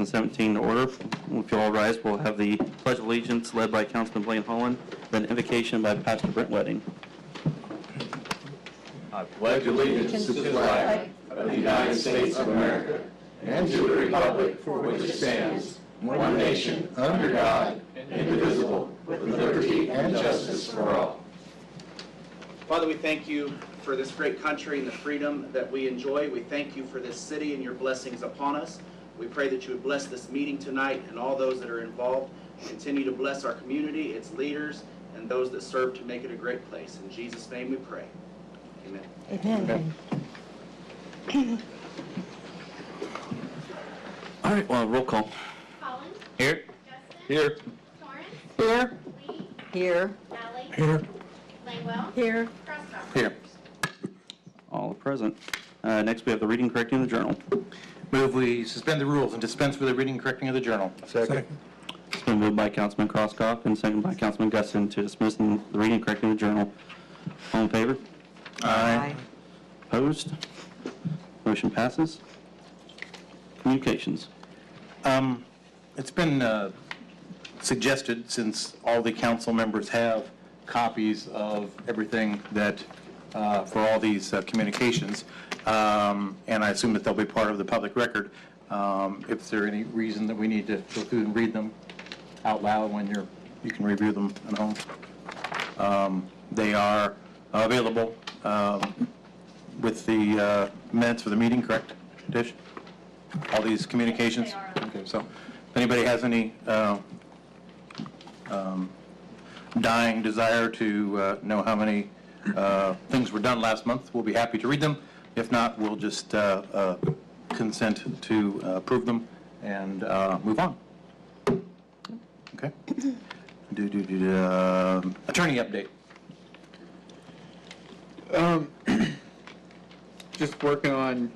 2017 to order. If you'll all rise, we'll have the Pledge of Allegiance led by Councilman Blaine Holland, then invocation by Pastor Brent Wedding. I pledge allegiance to the flag of the United States of America and to the republic for which it stands, one nation, under God, indivisible, with liberty and justice for all. Father, we thank you for this great country and the freedom that we enjoy. We thank you for this city and your blessings upon us. We pray that you would bless this meeting tonight and all those that are involved. Continue to bless our community, its leaders, and those that serve to make it a great place. In Jesus' name we pray. Amen. Amen. All right, well, roll call. Collins. Here. Justin. Here. Torrance. Here. Lee. Here. Alley. Here. Langwell. Here. Crosstown. Here. All are present. Next, we have the reading correcting of the journal. Move we suspend the rules and dispense with the reading and correcting of the journal. Second. It's been moved by Councilman Crosskoff and seconded by Councilman Guston to dismiss the reading and correcting of the journal. All in favor? Aye. Opposed? Motion passes. Communications. It's been suggested, since all the council members have copies of everything that, for all these communications, and I assume that they'll be part of the public record, if there any reason that we need to go through and read them out loud when you can review them at home. They are available with the minutes for the meeting, correct, Tish? All these communications? Yes, they are. Okay, so if anybody has any dying desire to know how many things were done last month, we'll be happy to read them. If not, we'll just consent to approve them and move on. Okay. Attorney update. Just working on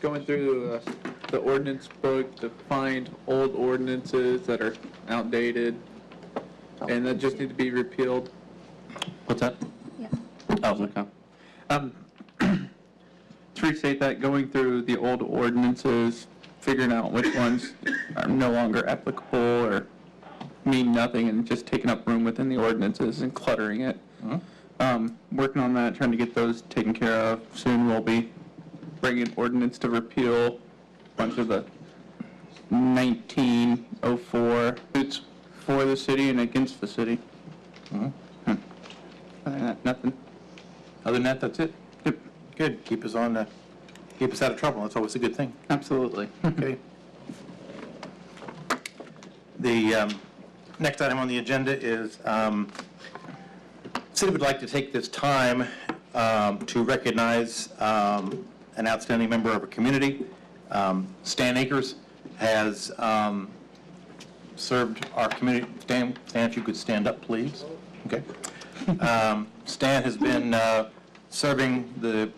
going through the ordinance book to find old ordinances that are outdated and that just need to be repealed. What's that? Yeah. Oh, okay. To restate that, going through the old ordinances, figuring out which ones are no longer applicable or mean nothing and just taking up room within the ordinances and cluttering it. Working on that, trying to get those taken care of. Soon we'll be bringing ordinance to repeal a bunch of the 1904 it's for the city and against the city. Other than that, nothing. Other than that, that's it. Yep. Good. Keep us out of trouble. That's always a good thing. Absolutely. Okay. The next item on the agenda is City would like to take this time to recognize an outstanding member of our community. Stan Akers has served our community. Stan, if you could stand up, please. Okay. Stan has been serving the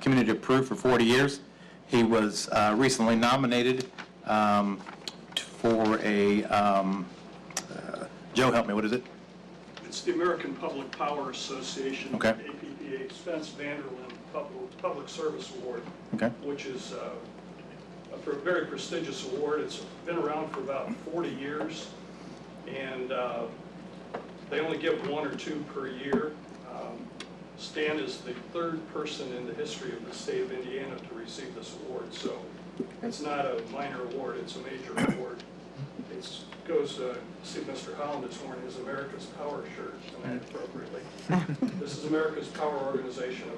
community of Peru for 40 years. He was recently nominated for a, Joe, help me, what is it? It's the American Public Power Association, Okay. APPA, Spence Vanderlyn Public Service Award, Okay. which is a very prestigious award. It's been around for about 40 years, and they only give one or two per year. Stan is the third person in the history of the state of Indiana to receive this award, so it's not a minor award, it's a major award. It goes, see Mr. Holland is wearing his America's Power shirt tonight appropriately. This is America's Power organization of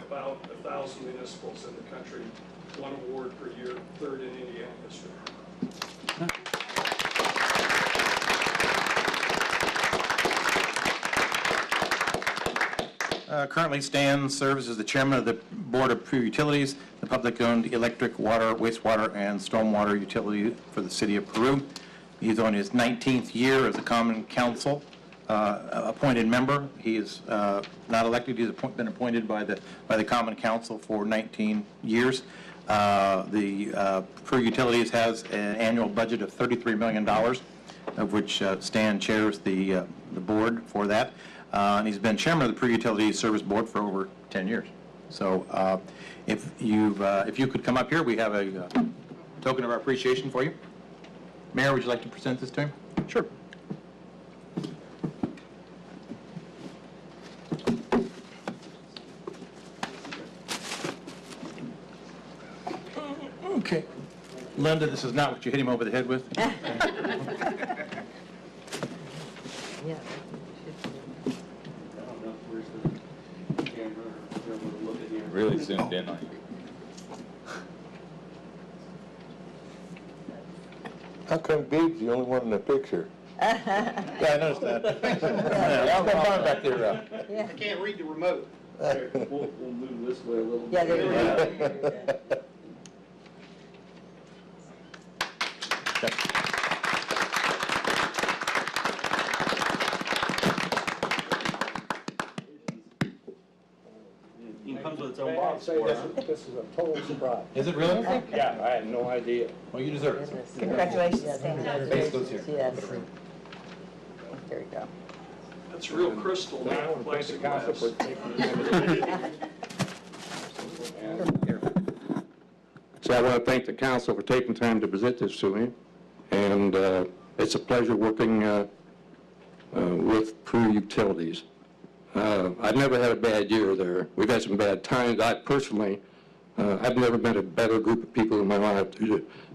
about 1,000 municipals in the country, one award per year, third in Indiana history. Currently, Stan serves as the chairman of the Board of Peru Utilities, the public-owned electric, water, wastewater, and stormwater utility for the city of Peru. He's on his 19th year as a common council appointed member. He is not elected. He's been appointed by the common council for 19 years. The Peru Utilities has an annual budget of $33 million, of which Stan chairs the board for that. And he's been chairman of the Peru Utilities Service Board for over 10 years. So if you could come up here, we have a token of our appreciation for you. Mayor, would you like to present this to him? Sure. Okay. Linda, this is not what you hit him over the head with. Yeah. Really zoomed in on you. How come Gabe's the only one in the picture? Yeah, I noticed that. Yeah, I'll come on back there. Yeah. Can't read the remote. We'll move this way a little Yeah, there you go. It comes with its own box for it. This is a total surprise. Is it really? Yeah, I had no idea. Well, you deserve it. Congratulations, Stan. Base goes here. Yes. There you go. That's real crystal, And I not want to thank the council for plexiglass. taking So I want to thank the council for taking time to present this to me, and it's a pleasure working with Peru Utilities. I've never had a bad year there. We've had some bad times. I personally, I've never met a better group of people in my life.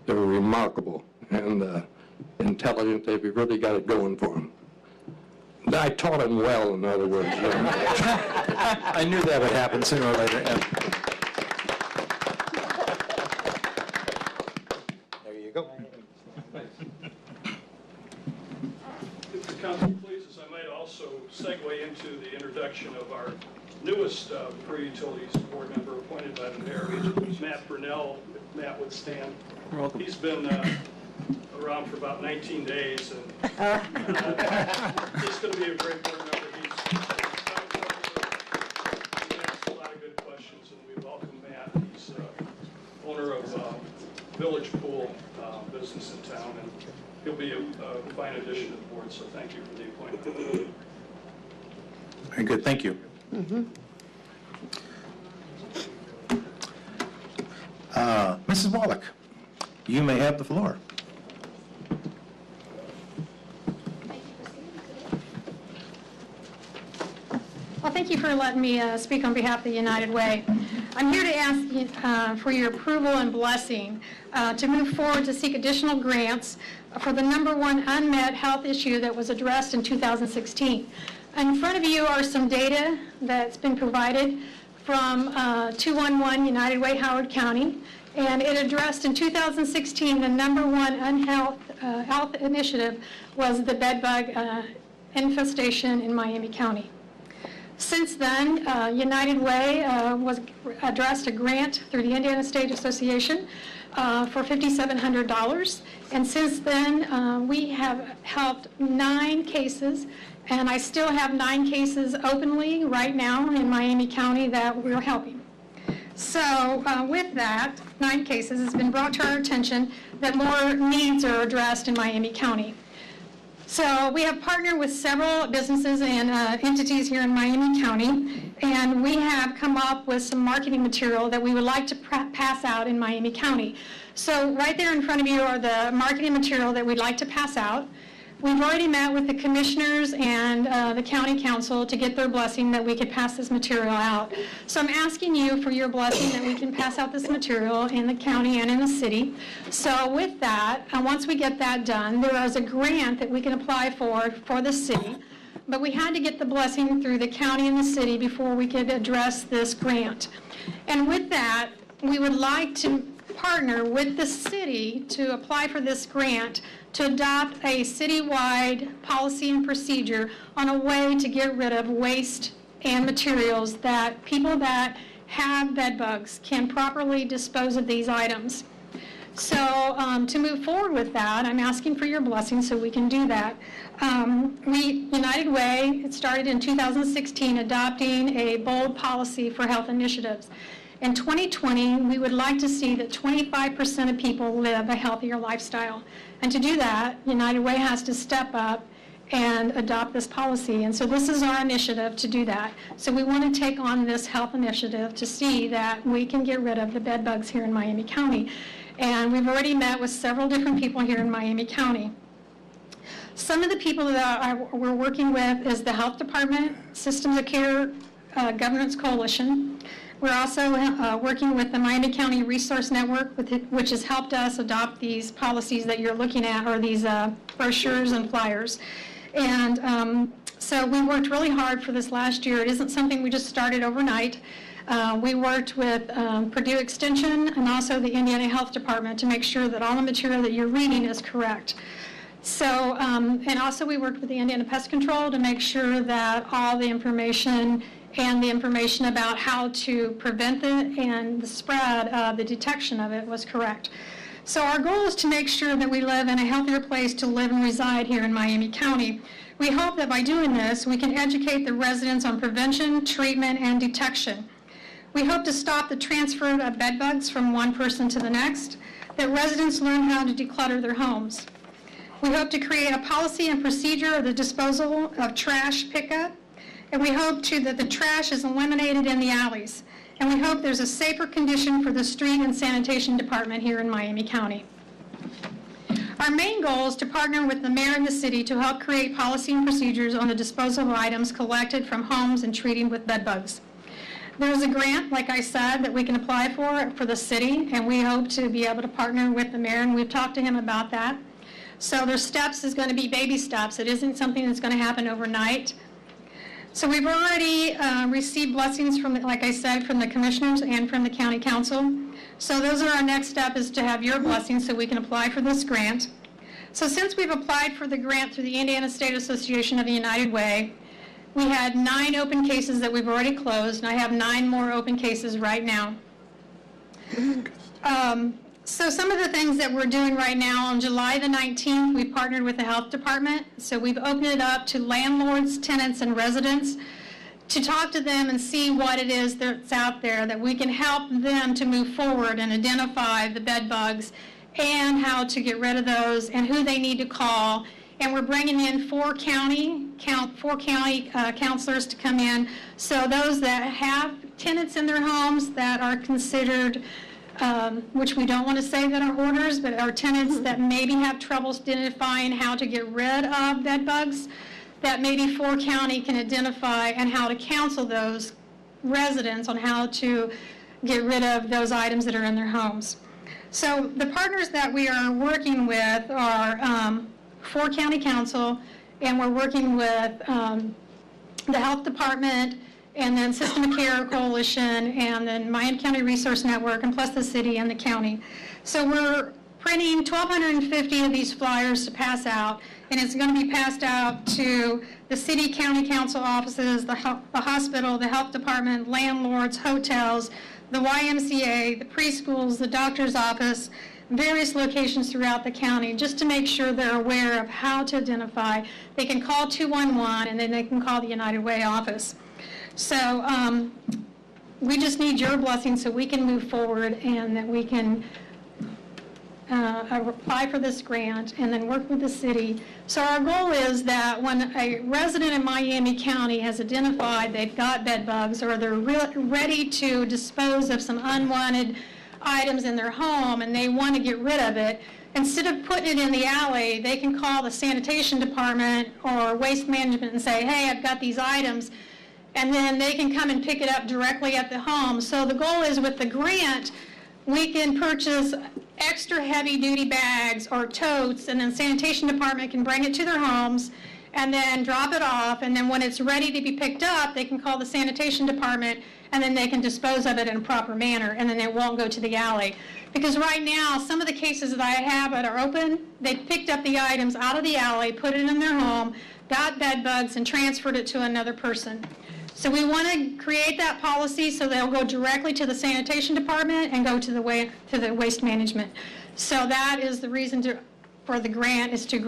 They're remarkable and intelligent. They've really got it going for them. I taught them well, in other words. I knew that would happen sooner or later. Yeah. There you go. If the council pleases, I might also segue into the introduction of our newest Peru Utilities board member appointed by the mayor, Matt Brunell. If Matt would stand. You're welcome. He's been around for about 19 days, and he's going to be a great board member. He asked a lot of good questions, and we welcome Matt. He's owner of Village Pool business in town, and he'll be a fine addition to the board, so thank you for the appointment. Very good, thank you. Mrs. Wallach, you may have the floor. Well, thank you for letting me speak on behalf of the United Way. I'm here to ask you, for your approval and blessing to move forward to seek additional grants for the #1 unmet health issue that was addressed in 2016. In front of you are some data that's been provided from 211 United Way, Howard County, and it addressed in 2016 the #1 health initiative was the bed bug infestation in Miami County. Since then, United Way was addressed a grant through the Indiana State Association for $5,700. And since then, we have helped 9 cases, and I still have 9 cases openly right now in Miami County that we're helping. So with that, 9 cases, it's been brought to our attention that more needs are addressed in Miami County. So we have partnered with several businesses and entities here in Miami County, and we have come up with some marketing material that we would like to pass out in Miami County. So right there in front of you are the marketing material that we'd like to pass out. We've already met with the commissioners and the county council to get their blessing that we could pass this material out. So I'm asking you for your blessing that we can pass out this material in the county and in the city. So with that, once we get that done, there is a grant that we can apply for the city. But we had to get the blessing through the county and the city before we could address this grant. And with that, we would like to partner with the city to apply for this grant to adopt a citywide policy and procedure on a way to get rid of waste and materials that people that have bed bugs can properly dispose of these items. So to move forward with that, I'm asking for your blessing so we can do that. United Way, it started in 2016 adopting a bold policy for health initiatives. In 2020, we would like to see that 25% of people live a healthier lifestyle. And to do that, United Way has to step up and adopt this policy. And so this is our initiative to do that. So we want to take on this health initiative to see that we can get rid of the bed bugs here in Miami County. And we've already met with several different people here in Miami County. Some of the people that we're working with is the Health Department, Systems of Care Governance Coalition. We're also working with the Miami County Resource Network, which has helped us adopt these policies that you're looking at, or these brochures and flyers. And so we worked really hard for this last year. It isn't something we just started overnight. We worked with Purdue Extension and also the Indiana Health Department to make sure that all the material that you're reading is correct. So, and also we worked with the Indiana Pest Control to make sure that all the information and the information about how to prevent it and the spread of the detection of it was correct. So our goal is to make sure that we live in a healthier place to live and reside here in Miami County. We hope that by doing this, we can educate the residents on prevention, treatment, and detection. We hope to stop the transfer of bed bugs from one person to the next, that residents learn how to declutter their homes. We hope to create a policy and procedure of the disposal of trash pickup, and we hope too that the trash is eliminated in the alleys. And we hope there's a safer condition for the street and sanitation department here in Miami County. Our main goal is to partner with the mayor and the city to help create policy and procedures on the disposal of items collected from homes and treating with bed bugs. There's a grant, like I said, that we can apply for the city, and we hope to be able to partner with the mayor, and we've talked to him about that. So their steps is going to be baby steps. It isn't something that's going to happen overnight. So we've already received blessings from, like I said, from the commissioners and from the county council. So those are our next step, is to have your blessings so we can apply for this grant. So since we've applied for the grant through the Indiana State Association of the United Way, we had 9 open cases that we've already closed, and I have 9 more open cases right now. So some of the things that we're doing right now, on July the 19th, we partnered with the health department. So we've opened it up to landlords, tenants, and residents to talk to them and see what it is that's out there, that we can help them to move forward and identify the bed bugs and how to get rid of those and who they need to call. And we're bringing in 4 county counselors to come in. So those that have tenants in their homes that are considered, which we don't want to say that are hoarders, but are tenants that maybe have troubles identifying how to get rid of bed bugs, that maybe 4 county can identify and how to counsel those residents on how to get rid of those items that are in their homes. So the partners that we are working with are 4 county council, and we're working with the health department, and then System of Care Coalition, and then Miami County Resource Network, and plus the city and the county. So we're printing 1,250 of these flyers to pass out, and it's going to be passed out to the city, county council offices, the hospital, the health department, landlords, hotels, the YMCA, the preschools, the doctor's office, various locations throughout the county, just to make sure they're aware of how to identify. They can call 211, and then they can call the United Way office. So we just need your blessing so we can move forward, and that we can apply for this grant and then work with the city. So our goal is that when a resident in Miami County has identified they've got bed bugs, or they're ready to dispose of some unwanted items in their home and they want to get rid of it, instead of putting it in the alley, they can call the sanitation department or waste management and say, hey, I've got these items, and then they can come and pick it up directly at the home. So the goal is, with the grant, we can purchase extra heavy-duty bags or totes, and then sanitation department can bring it to their homes and then drop it off, and then when it's ready to be picked up, they can call the sanitation department, and then they can dispose of it in a proper manner, and then it won't go to the alley. Because right now, some of the cases that I have that are open, they picked up the items out of the alley, put it in their home, got bed bugs, and transferred it to another person. So we want to create that policy so they'll go directly to the sanitation department and go to the waste management. So that is the reason for the grant, is to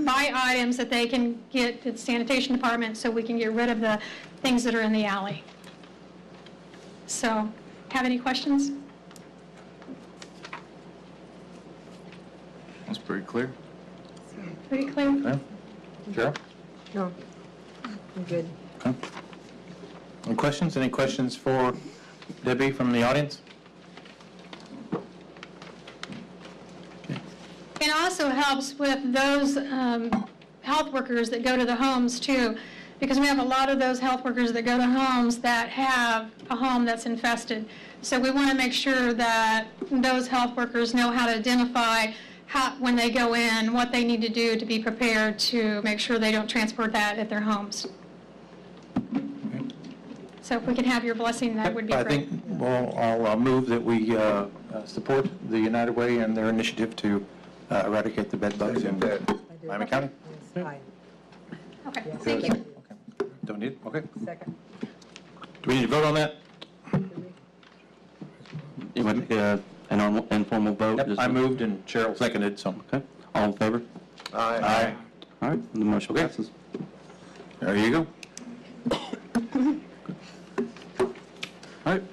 buy items that they can get to the sanitation department, so we can get rid of the things that are in the alley. So, have any questions? That's pretty clear. Pretty clear? Okay. Cheryl? No, I'm good. Okay. Any questions? Any questions for Debbie from the audience? also helps with those health workers that go to the homes too, because we have a lot of those health workers that go to homes that have a home that's infested. So we want to make sure that those health workers know how to identify when they go in, what they need to do to be prepared to make sure they don't transport that at their homes. So if we can have your blessing, that would be I great. think, well, I'll move that we support the United Way and their initiative to eradicate the bed bugs in Miami County. Yes, aye. Okay, thank you. Don't need it? Okay. Second. Do we need to vote on that? You want to take an informal vote? Yep, Just- I moved and Cheryl seconded, so. Okay, all in favor? Aye. All right, the motion Okay. passes. There you go. All right,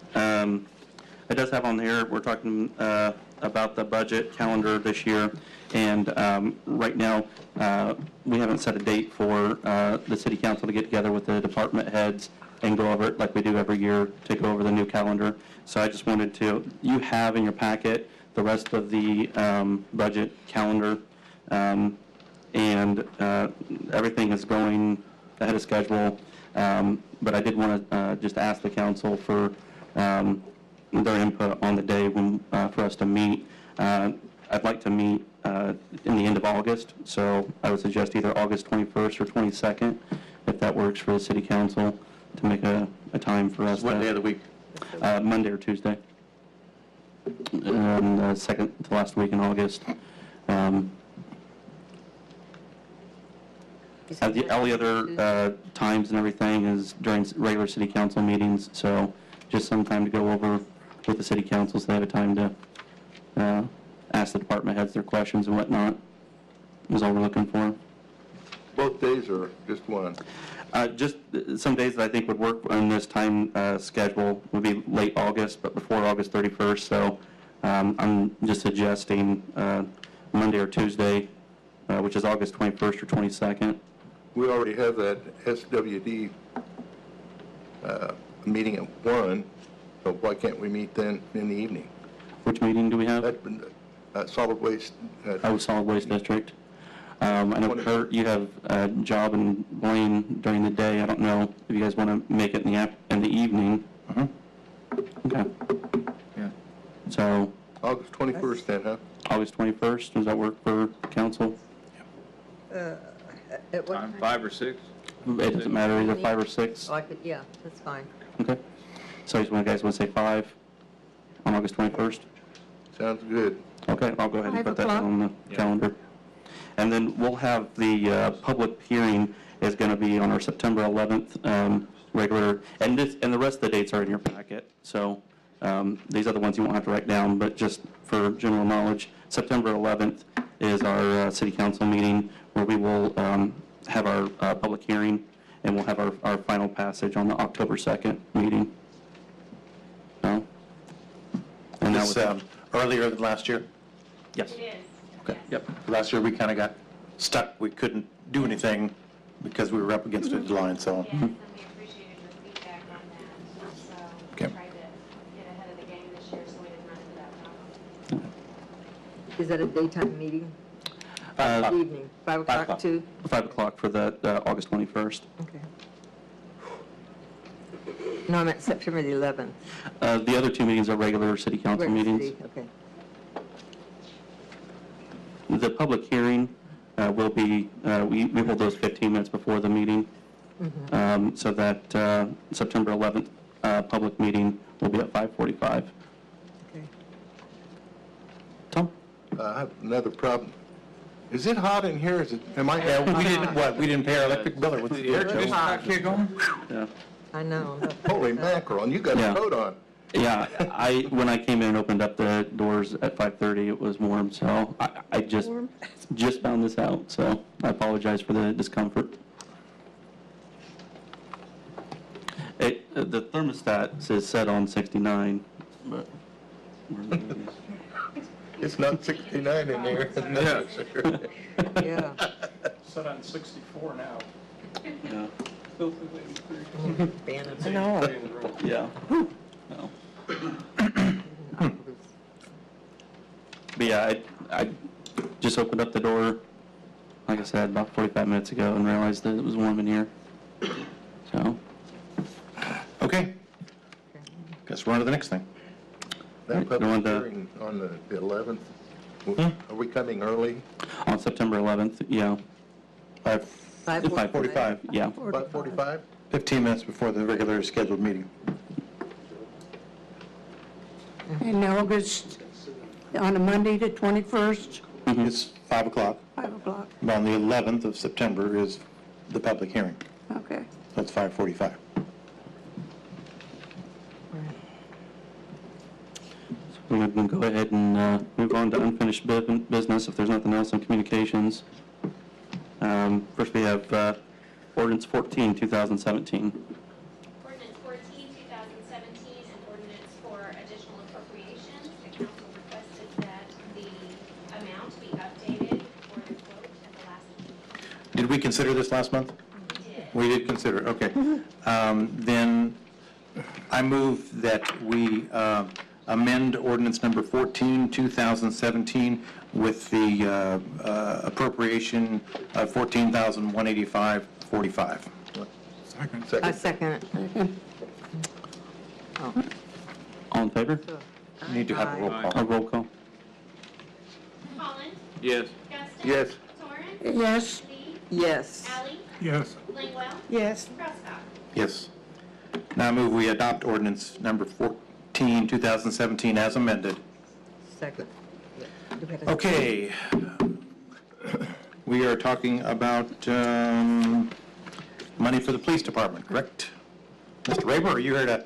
it does have on here, we're talking about the budget calendar this year, and right now, we haven't set a date for the city council to get together with the department heads and go over it like we do every year to go over the new calendar. So I just wanted to, you have in your packet the rest of the budget calendar, and everything is going ahead of schedule. But I did want to just ask the council for their input on the day when, for us to meet. I'd like to meet in the end of August, so I would suggest either August 21st or 22nd, if that works for the city council, to make a time for us. What day of the week? Monday or Tuesday. Second to last week in August. All the other times and everything is during regular city council meetings, so just some time to go over with the city council so they have a time to ask the department heads their questions and whatnot, is all we're looking for. Both days or just one? Just some days that I think would work on this time schedule would be late August, but before August 31st, so I'm just suggesting Monday or Tuesday, which is August 21st or 22nd. We already have that SWD meeting at 1, so why can't we meet then in the evening? Which meeting do we have? Solid waste. Solid Waste District. I know Kurt, you have a job in Blaine during the day. I don't know if you guys want to make it in the evening. Okay. Yeah. So August 21st then, huh? August 21st, does that work for council? At what Time time? 5 or 6? It doesn't matter, either 5 or 6. Oh, I could, yeah, that's fine. Okay. So you guys want to say 5 on August 21st? Sounds good. Okay, I'll go ahead and 5 put that o'clock. on the calendar. And then we'll have the public hearing is going to be on our September 11th regular, and the rest of the dates are in your packet. So these are the ones you won't have to write down, but just for general knowledge, September 11th is our city council meeting where we will have our public hearing, and we'll have our final passage on the October 2nd meeting. So, and that This was, earlier than last year? yes. It is. Okay. Yep. Last year, we kind of got stuck. We couldn't do anything because we were up against a deadline, so. Yes, and we appreciated your feedback on that. So we Okay. tried to get ahead of the game this year so we didn't run into that problem. Is that a daytime meeting? Evening, 5 5 o'clock too? 5 o'clock for the August 21st. Okay. No, I'm at September the 11th. The other two meetings are regular city council Redwood meetings. City, okay. The public hearing will be, we hold those 15 minutes before the meeting, so that September 11th public meeting will be at 5:45. Okay. Tom? I have another problem. Is it hot in here? Is it, am I? Yeah, we didn't, we didn't pay our electric bill, or what's the air It's hot. here going? Yeah. I know. Holy mackerel, and you got Yeah. a coat on. Yeah, when I came in and opened up the doors at 5:30, it was warm, so I just found this out, so I apologize for the discomfort. The thermostat says set on 69, but... It's not 69 in there. Yeah. Set on 64 now. Yeah. I know. Yeah. No. But yeah, I just just opened up the door, like I said, about 45 minutes ago and realized that it was warm in here. So, Okay. Guess we're on to the next thing. Right, That you want public to- hearing on the 11th, are we coming early? on September 11th, yeah, 5:45, yeah. 5:45? 15 minutes before the regular scheduled meeting. In August, on a Monday, the 21st, It's 5 o'clock. 5 o'clock. On the 11th of September is the public hearing. Okay. So it's 5:45. We can go ahead and move on to unfinished business if there's nothing else on communications. First, we have ordinance 14, 2017. Ordinance 14, 2017, an ordinance for additional appropriations. The council requested that the amount be updated for the quote at the last meeting. Did we consider this last month? We did. We did consider it, okay. Then I move that we amend ordinance number 14, 2017 with the appropriation of $14,185.45. I second it. All in favor? You need to have a roll A call. roll call. Holland? Yes. Justin? Yes. Torrance? Yes. Lee? Yes. Allie? Yes. Langwell? Yes. Prescott? Yes. Now I move we adopt ordinance number 14, 2017 as amended. Second. Okay. We are talking about money for the police department, correct? Mr. Raber, are you here to,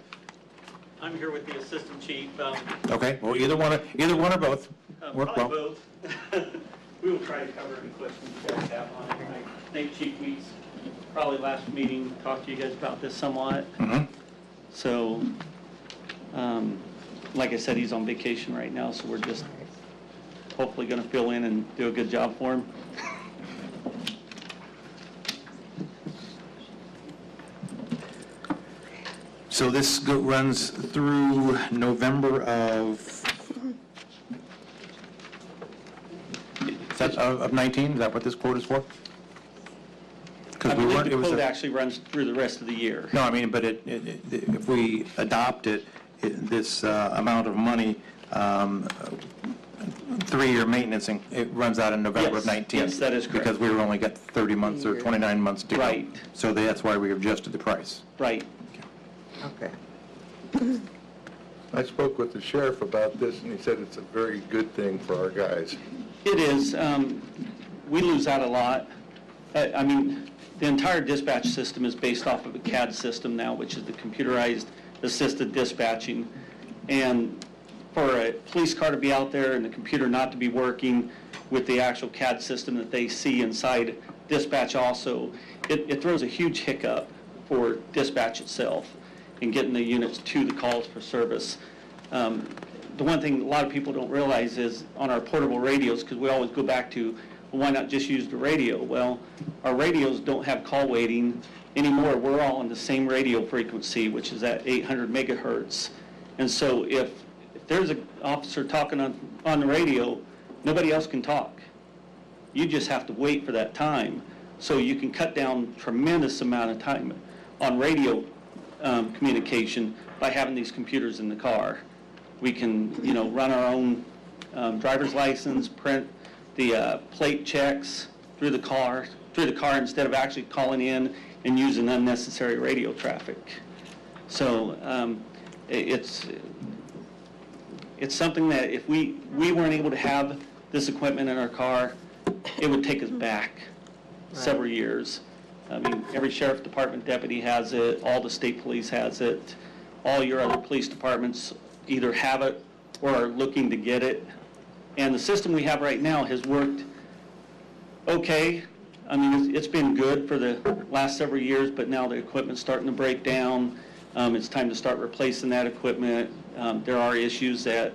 I'm here with the assistant chief. okay, well, either one or both. Work Probably well. both. We will try to cover any questions you guys have on it. I think Chief Weeks, probably last meeting, talked to you guys about this somewhat. Mhm. So, like I said, he's on vacation right now, so we're just hopefully going to fill in and do a good job for him. So this runs through November of 19? Is that what this quote is for? I Because we believe weren't, the it was, quote actually runs through the rest of the year. no, I mean, but if we adopt it, this amount of money, 3-year maintenance, it runs out in November of Yes, 19. yes, that is correct. Because we were only got 30 months or 29 months to go. Right. So that's why we adjusted the price. Right. Okay. I spoke with the sheriff about this, and he said it's a very good thing for our guys. It is. We lose out a lot. I mean, the entire dispatch system is based off of a CAD system now, which is the computerized assisted dispatching. And for a police car to be out there and the computer not to be working with the actual CAD system that they see inside dispatch also, it throws a huge hiccup for dispatch itself in getting the units to the calls for service. The one thing a lot of people don't realize is on our portable radios, because we always go back to, well, why not just use the radio? Well, our radios don't have call waiting anymore. We're all on the same radio frequency, which is at 800 megahertz. And so if there's an officer talking on the radio, nobody else can talk. You just have to wait for that time. So you can cut down tremendous amount of time on radio communication by having these computers in the car. We can, run our own driver's license, print the plate checks through the car instead of actually calling in and using unnecessary radio traffic. So it's something that if we weren't able to have this equipment in our car, it would take us back several years. I mean, every sheriff department deputy has it, all the state police has it, all your other police departments either have it or are looking to get it. And the system we have right now has worked okay. I mean, it's been good for the last several years, but now the equipment's starting to break down. It's time to start replacing that equipment. There are issues that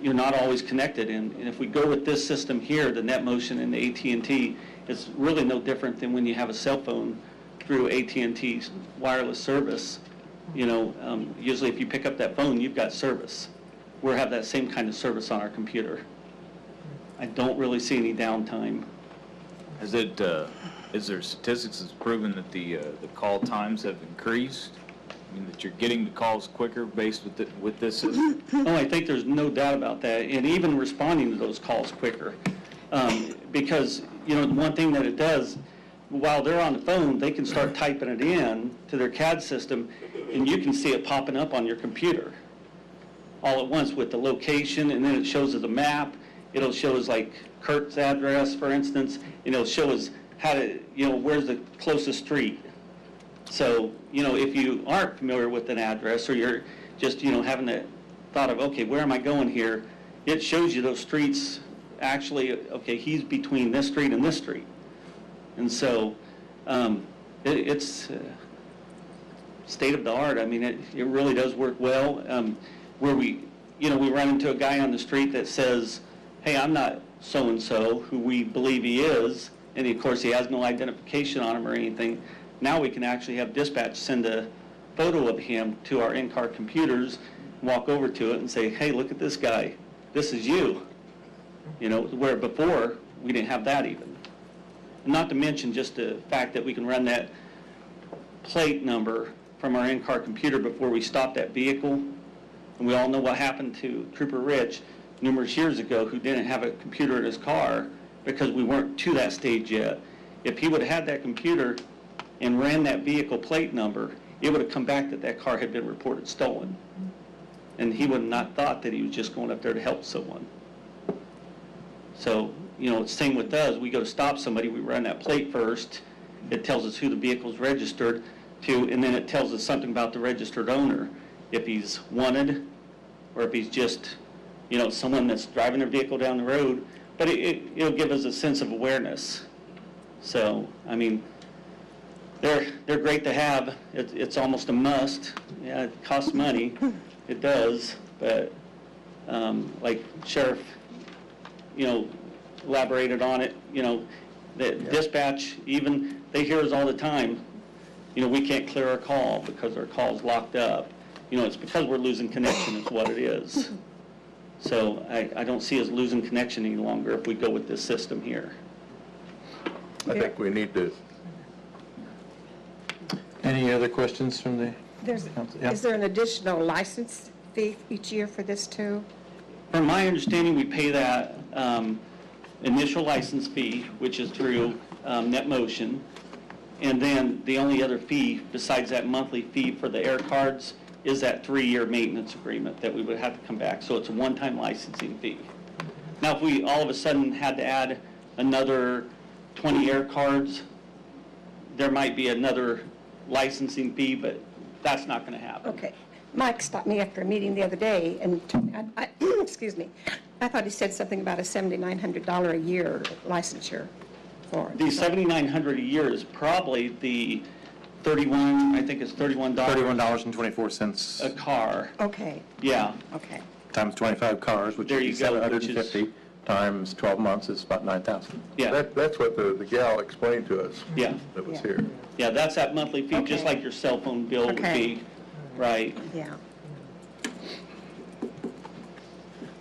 you're not always connected. And if we go with this system here, the NetMotion and the AT&T, it's really no different than when you have a cell phone through AT&T's wireless service. Usually if you pick up that phone, you've got service. We have that same kind of service on our computer. I don't really see any downtime. Is there statistics that's proven that the call times have increased? I mean, that you're getting the calls quicker based with this system? Oh, I think there's no doubt about that, and even responding to those calls quicker. Because, you know, one thing that it does, while they're on the phone, they can start typing it in to their CAD system, and you can see it popping up on your computer all at once with the location, and then it shows as a map. It'll show us like Kurt's address, for instance, and it'll show us how to, you know, where's the closest street. So, you know, if you aren't familiar with an address, or you're just, you know, having that thought of, okay, where am I going here? It shows you those streets, actually, okay, he's between this street and this street. And so, it's state of the art. I mean, it really does work well. Where we, you know, we run into a guy on the street that says, hey, I'm not so-and-so, who we believe he is, and of course he has no identification on him or anything. Now we can actually have dispatch send a photo of him to our in-car computers, walk over to it and say, hey, look at this guy. This is you. You know, where before we didn't have that even. Not to mention just the fact that we can run that plate number from our in-car computer before we stop that vehicle. And we all know what happened to Trooper Rich numerous years ago, who didn't have a computer in his car because we weren't to that stage yet. If he would have had that computer and ran that vehicle plate number, it would have come back that that car had been reported stolen. And he would have not thought that he was just going up there to help someone. So, you know, it's same with us. We go to stop somebody, we run that plate first. It tells us who the vehicle's registered to, and then it tells us something about the registered owner. If he's wanted, or if he's just, you know, someone that's driving their vehicle down the road. But it'll give us a sense of awareness. So, I mean, they're great to have. It's almost a must. Yeah, it costs money. It does. But like Sheriff, you know, elaborated on it, you know, the dispatch, even, they hear us all the time. You know, we can't clear our call because our call's locked up. You know, it's because we're losing connection is what it is. So I don't see us losing connection any longer if we go with this system here. I think we need to. Any other questions from the council? Yeah. Is there an additional license fee each year for this too? From my understanding, we pay that initial license fee, which is through NetMotion. And then the only other fee besides that monthly fee for the air cards is that 3-year maintenance agreement that we would have to come back. So it's a one-time licensing fee. Now, if we all of a sudden had to add another 20 air cards, there might be another licensing fee, but that's not going to happen. Okay. Mike stopped me after a meeting the other day, and excuse me, I thought he said something about a $7,900 a year licensure for it. The $7,900 a year is probably the 31, I think it's $31. $31.24 a car. Okay, Yeah. okay. times 25 cars, which There would be you go, which is- 750 times 12 months is about 9,000. Yeah, That's what the gal explained to us yeah, that was Yeah. here. yeah, that's that monthly fee, just Okay. like your cell phone bill would Okay. be, right? Yeah.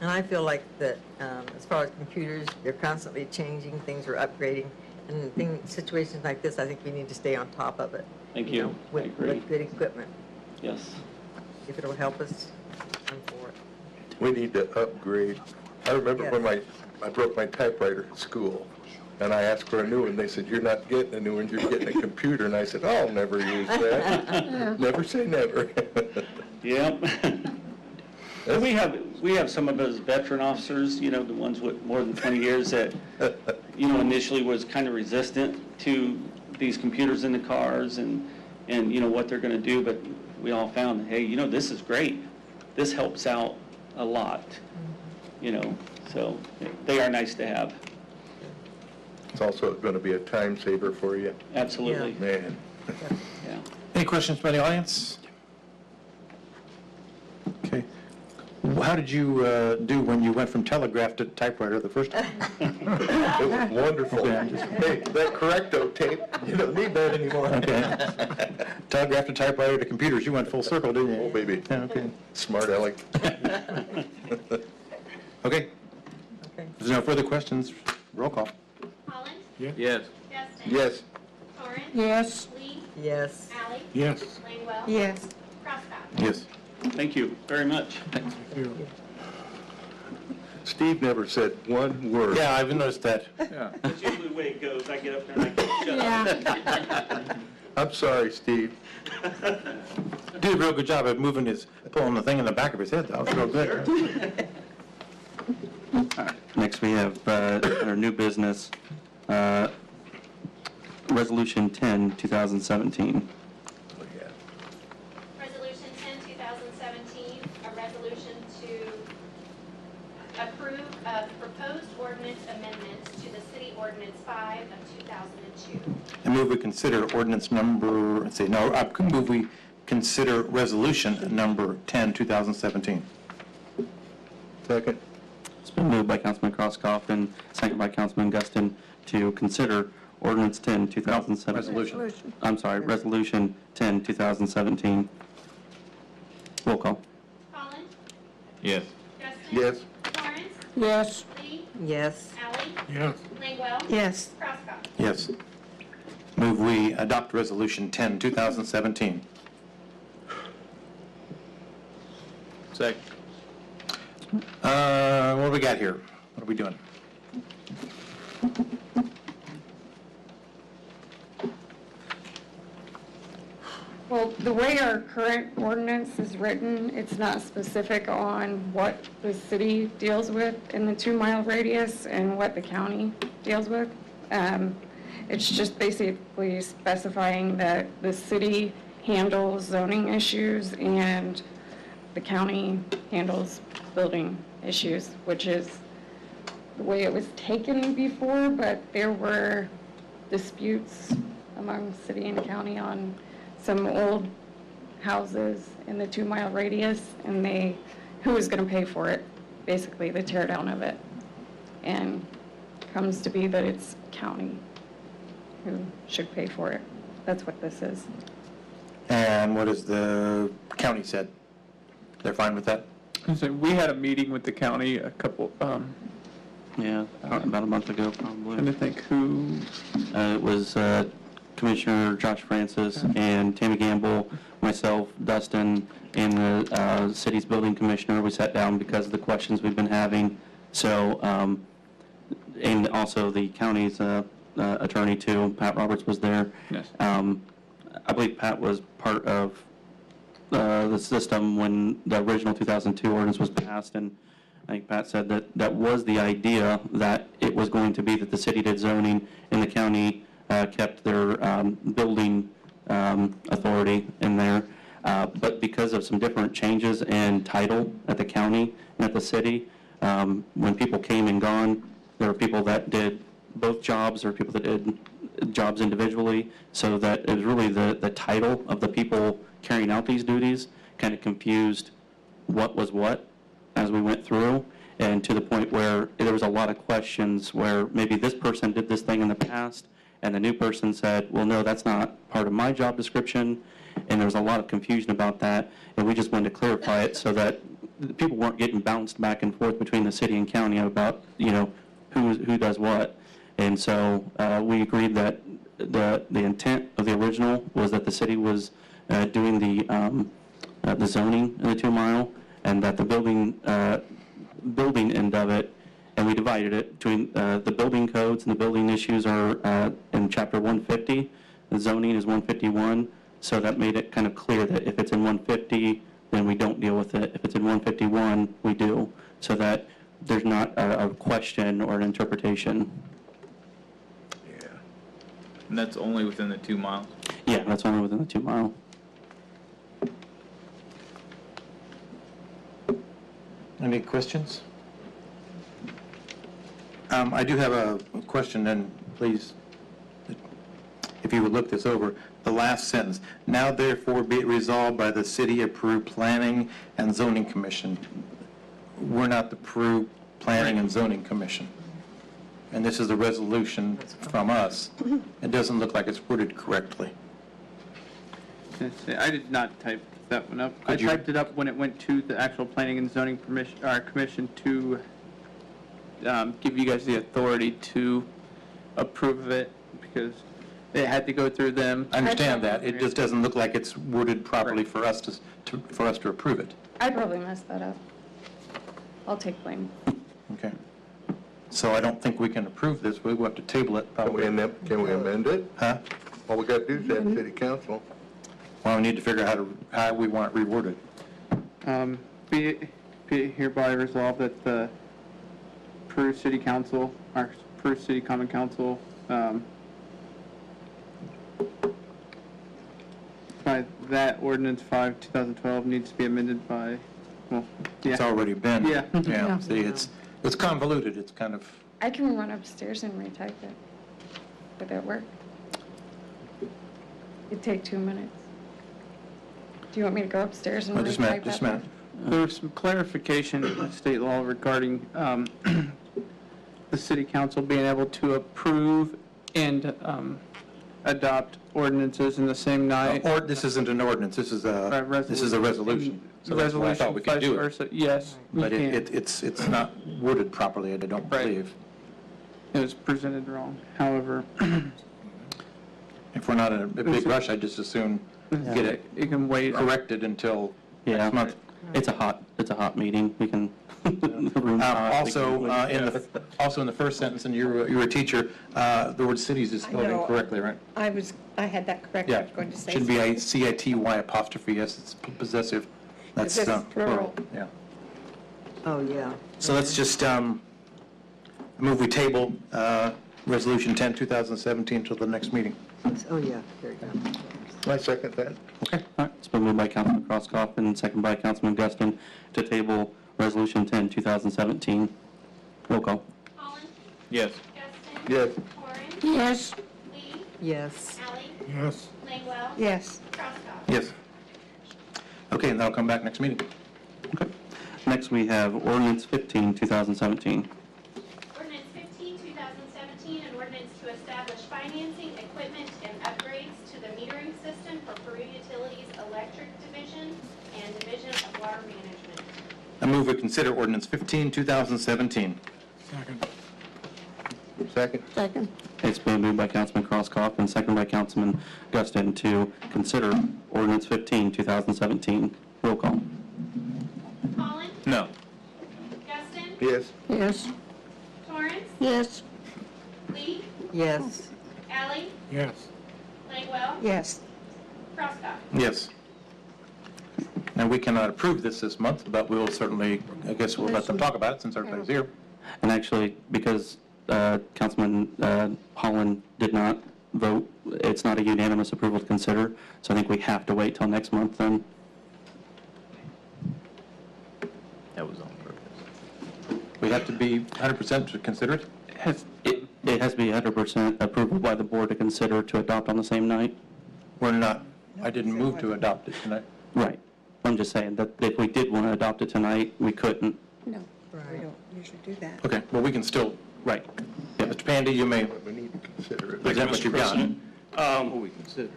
And I feel like that, as far as computers, they're constantly changing, things are upgrading, and situations like this, I think we need to stay on top of it. Thank know, you. I With agree. good equipment. Yes. If it'll help us, I'm for it. We need to upgrade. I remember when I broke my typewriter at school, and I asked for a new one. They said, you're not getting a new one, you're getting a computer. And I said, oh, I'll never use that. Never say never. Yep. And we have some of us veteran officers, you know, the ones with more than 20 years that, you know, initially was kind of resistant to these computers in the cars and you know, what they're going to do, but we all found, hey, you know, this is great. This helps out a lot, you know, so they are nice to have. It's also going to be a time saver for you. Absolutely. Man. Yeah. Any questions from the audience? Okay. How did you do when you went from telegraph to typewriter the first time? It was wonderful. Hey, that correcto tape, you don't need that anymore. Okay. Telegraph to typewriter to computers, you went full circle, didn't you? Oh, baby. Yeah, okay. Smart aleck. Okay. Okay. Is there's no further questions, roll call. Holland? Yes. Justin? Yes. Torrance? Yes. Lee? Yes. Alley? Yes. Langwell? Yes. Crosstown? Yes. Thank you very much. Steve never said one word. Yeah, I've noticed that. That's usually the way it goes. I get up there and I can't shut up. I'm sorry, Steve. Did a real good job of pulling the thing in the back of his head. That was real good. Next, we have our new business, Resolution 10, 2017. Resolution 10, 2017, a resolution to approve of proposed ordinance amendments to the City Ordinance 5 of 2002. I move we consider ordinance number, move we consider resolution number 10, 2017. Second. It's been moved by Councilman Crosskopf and seconded by Councilman Guston to consider Ordinance 10, 2017. Resolution. I'm sorry, Resolution 10, 2017. Roll call. Holland? Yes. Justin? Yes. Torrance? Yes. Lee? Yes. Alley? Yes. Langwell? Yes. Crosstown? Yes. Move we adopt resolution 10, 2017. Second. What do we got here? What are we doing? Well, the way our current ordinance is written, it's not specific on what the city deals with in the 2-mile radius and what the county deals with. It's just basically specifying that the city handles zoning issues and the county handles building issues, which is the way it was taken before, but there were disputes among city and county on some old houses in the 2-mile radius, and who was going to pay for it, basically the tear down of it. And comes to be that it's county who should pay for it. That's what this is. And what has the county said? They're fine with that? So we had a meeting with the county a couple, Yeah, about a month ago, trying to probably. think who, It was Commissioner Josh Francis and Tammy Gamble, myself, Dustin, and the city's building commissioner. We sat down because of the questions we've been having. So, and also the county's attorney too, Pat Roberts was there. yes. I believe Pat was part of the system when the original 2002 ordinance was passed, and I think Pat said that that was the idea, that it was going to be that the city did zoning and the county kept their building authority in there. But because of some different changes in title at the county and at the city, when people came and gone, there were people that did both jobs, there were people that did jobs individually, so that it was really the title of the people carrying out these duties kind of confused what was what as we went through, and to the point where there was a lot of questions where maybe this person did this thing in the past, and the new person said, well, no, that's not part of my job description, and there was a lot of confusion about that, and we just wanted to clarify it so that people weren't getting bounced back and forth between the city and county about, who does what. And so we agreed that the intent of the original was that the city was doing the zoning in the 2-mile, and that the building end of it, and we divided it between the building codes and the building issues are in Chapter 150. The zoning is 151, so that made it kind of clear that if it's in 150, then we don't deal with it. If it's in 151, we do, so that there's not a question or an interpretation. And that's only within the 2 miles? Yeah, that's only within the 2-mile. Any questions? I do have a question, and please, if you would look this over. The last sentence, now therefore be it resolved by the city approved planning and zoning commission. We're not the approved planning and zoning commission. And this is a resolution from us. It doesn't look like it's worded correctly. I did not type that one up. I Could you- typed it up when it went to the actual planning and zoning commission to give you guys the authority to approve it because it had to go through them. I understand that. It just doesn't look like it's worded properly for us to approve it. I probably messed that up. I'll take blame. Okay. So I don't think we can approve this. We will have to table it Can we probably. can we amend it? Huh? All we got to do is have city council. Well, we need to figure out how we want it reworded. Be it hereby resolved that the Peru City Council, our Peru City Common Council, by that ordinance 5, 2012 needs to be amended by, well, It's yeah. already been. Yeah. Yeah, see, it's convoluted. It's kind of, I can run upstairs and retype it. Would that work? It'd take 2 minutes. Do you want me to go upstairs and well, just a minute, retype just a that? minute. There was some clarification in the state law regarding the city council being able to approve and adopt ordinances in the same night. Or, this isn't an ordinance, this is a resolution. So that's why I thought we could Vice do it. versa. Yes, we But can. it's not worded properly, I don't Right. believe. It was presented wrong. However, If we're not in a big rush, I'd just as soon get it it can wait. corrected until Yeah. next month. It's a hot meeting. We can, the room's hot. Also, in the first sentence, and you're a teacher, the word cities is spelled I know. incorrectly, right? I had that correct. I Yeah. was going to say. Should be a C-I-T-Y apostrophe S, it's possessive. That's Possessive, plural. Yeah. Oh, yeah. So let's just move we table Resolution 10, 2017 till the next meeting. Oh, yeah, there you go. I second that. Okay, all right. It's been moved by Councilman Crosskopf and second by Councilman Guston to table Resolution 10, 2017. Roll call. Holland? Yes. Justin? Yes. Torrance? Yes. Lee? Yes. Alley? Yes. Langwell? Yes. Crosskopf? Yes. Okay, and that'll come back next meeting. Okay. Next, we have Ordinance 15, 2017. Ordinance 15, 2017, an ordinance to establish financing, equipment, and upgrades to the metering system for Peru Utilities Electric Division and Division of Water Management. I move we consider Ordinance 15, 2017. Second. Second. It's been moved by Councilman Crosskopf and second by Councilman Guston to consider Ordinance 15, 2017. Roll call. Holland? No. Justin? Yes. Yes. Torrance? Yes. Lee? Yes. Alley? Yes. Langwell? Yes. Crosskopf? Yes. Now, we cannot approve this month, but we will certainly, I guess we'll let them talk about it since everybody's here. And actually, because Councilman Holland did not vote, it's not a unanimous approval to consider, so I think we have to wait till next month then. That was on purpose. We have to be 100% to consider it? It has to be 100% approval by the board to consider to adopt on the same night. We're not, I didn't move to adopt it tonight. Right. I'm just saying that if we did want to adopt it tonight, we couldn't. No, we don't usually do that. Okay, well, we can still, Right. yeah, Mr. Pandy, you may We need to consider it. present what you've got. We considered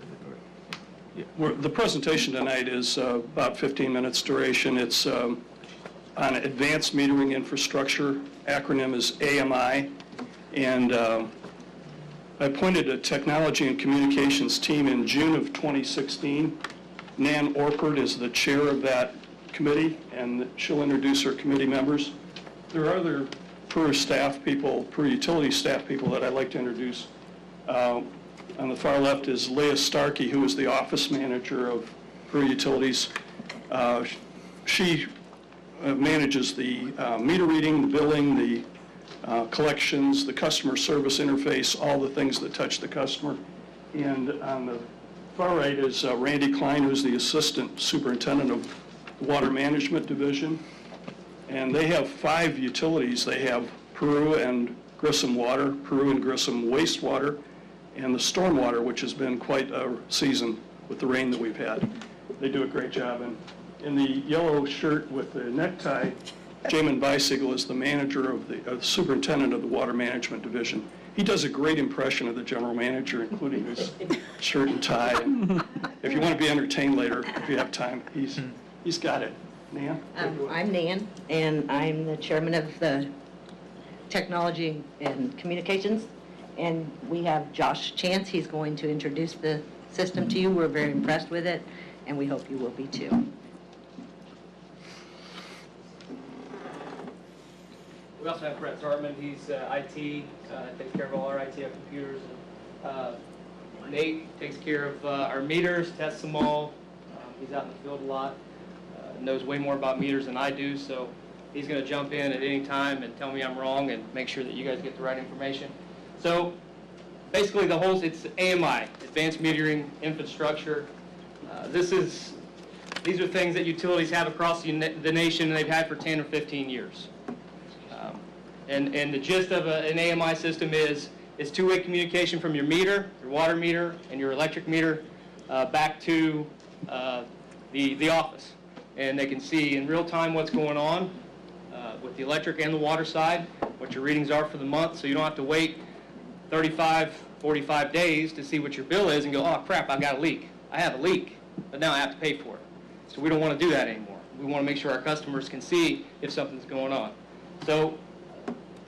The presentation tonight is about 15 minutes duration. It's on advanced metering infrastructure, acronym is AMI, and I appointed a technology and communications team in June of 2016. Nan Orpert is the chair of that committee, and she'll introduce her committee members. There are other Peru staff people, Peru utility staff people that I'd like to introduce. On the far left is Leah Starkey, who is the office manager of Peru Utilities. She manages the meter reading, the billing, the collections, the customer service interface, all the things that touch the customer. And on the far right is Randy Klein, who's the assistant superintendent of the Water Management Division. And they have 5 utilities. They have Peru and Grissom Water, Peru and Grissom Wastewater, and the stormwater, which has been quite a season with the rain that we've had. They do a great job. And in the yellow shirt with the necktie, Jamin Bicycle is the manager of the superintendent of the Water Management Division. He does a great impression of the general manager, including his shirt and tie. And if you want to be entertained later, if you have time, he's got it. Nan? I'm Nan, and I'm the chairman of the technology and communications. And we have Josh Chance. He's going to introduce the system to you. We're very impressed with it, and we hope you will be too. We also have Brett Zartman. He's IT, takes care of all our IT computers. Nate takes care of our meters, tests them all. He's out in the field a lot, knows way more about meters than I do, so he's going to jump in at any time and tell me I'm wrong and make sure that you guys get the right information. So basically it's AMI, Advanced Metering Infrastructure. These are things that utilities have across the nation, and they've had for 10 or 15 years. And the gist of an AMI system is it's two-way communication from your meter, your water meter, and your electric meter back to the office. And they can see in real time what's going on with the electric and the water side, what your readings are for the month, so you don't have to wait 35, 45 days to see what your bill is and go, oh crap, I've got a leak. I have a leak, but now I have to pay for it. So we don't want to do that anymore. We want to make sure our customers can see if something's going on. So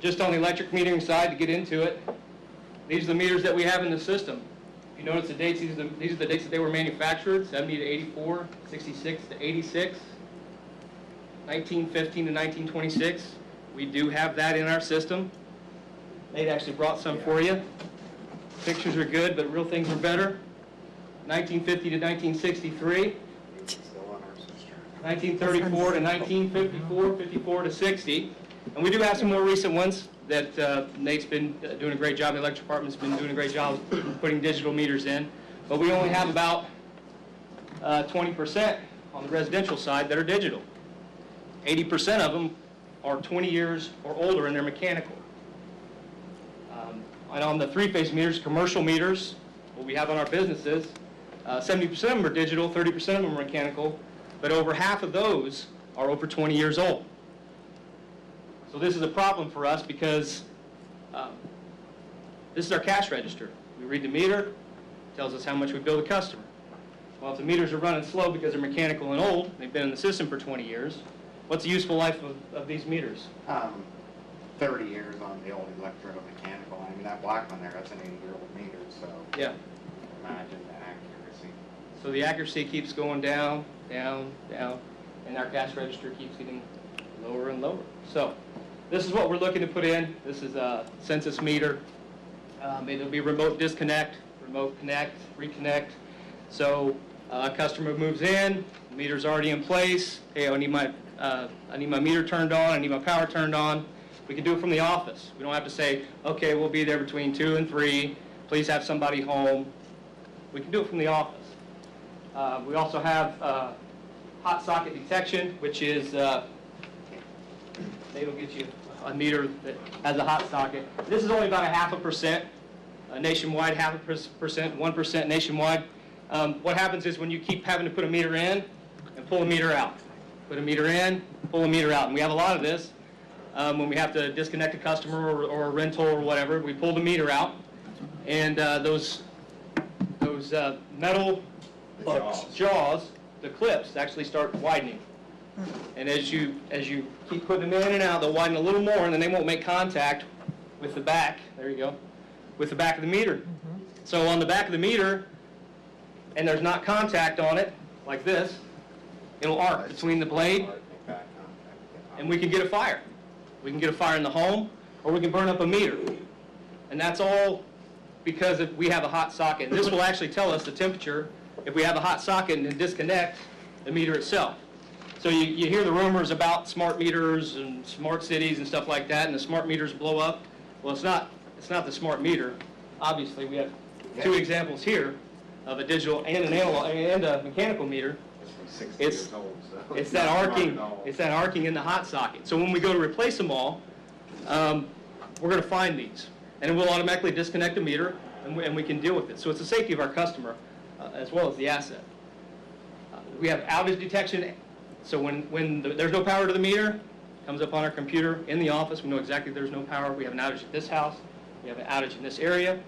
just on the electric metering side, to get into it, these are the meters that we have in the system. If you notice the dates, these are the dates that they were manufactured, 70 to 84, 66 to 86, 1915 to 1926. We do have that in our system. Nate actually brought some for you. Pictures are good, but real things are better. 1950 to 1963. 1934 to 1954, 54 to 60. And we do have some more recent ones that Nate's been doing a great job, the electric department's been doing a great job putting digital meters in. But we only have about 20% on the residential side that are digital. 80% of them are 20 years or older and they're mechanical. And on the three-phase meters, commercial meters, what we have on our businesses, 70% of them are digital, 30% of them are mechanical, but over half of those are over 20 years old. So this is a problem for us because this is our cash register. We read the meter, tells us how much we bill the customer. Well, if the meters are running slow because they're mechanical and old, they've been in the system for 20 years, what's the useful life of these meters? 30 years on the old electromechanical. I mean, that black one there, that's an 80-year-old meter, so yeah. Imagine the accuracy. So the accuracy keeps going down, down, down, and our cash register keeps getting lower and lower. So this is what we're looking to put in. This is a census meter. It'll be remote disconnect, remote connect, reconnect. So a customer moves in, the meter's already in place. Hey, I need my meter turned on, I need my power turned on. We can do it from the office. We don't have to say, okay, we'll be there between 2 and 3. Please have somebody home. We can do it from the office. We also have hot socket detection, which is, they'll get you a meter that has a hot socket. This is only about 0.5% nationwide, 0.5%, 1% nationwide. What happens is when you keep having to put a meter in and pull a meter out, put a meter in, pull a meter out, and we have a lot of this. When we have to disconnect a customer or a rental or whatever, we pull the meter out, and those metal jaws, the clips, actually start widening. And as you keep putting them in and out, they'll widen a little more, and then they won't make contact with the back. There you go, with the back of the meter. So on the back of the meter, and there's not contact on it like this, it'll arc between the blade, and we can get a fire. We can get a fire in the home, or we can burn up a meter. And that's all because we have a hot socket. And this will actually tell us the temperature if we have a hot socket and disconnect the meter itself. So you hear the rumors about smart meters and smart cities and stuff like that, and the smart meters blow up. Well, it's not the smart meter. Obviously, we have two examples here of a digital and an analog and a mechanical meter. It's that arcing. It's that arcing in the hot socket. So when we go to replace them all, we're going to find these, and it will automatically disconnect the meter, and we can deal with it. So it's the safety of our customer as well as the asset. We have outage detection. So when there's no power to the meter, it comes up on our computer in the office. We know exactly there's no power. We have an outage at this house. We have an outage in this area.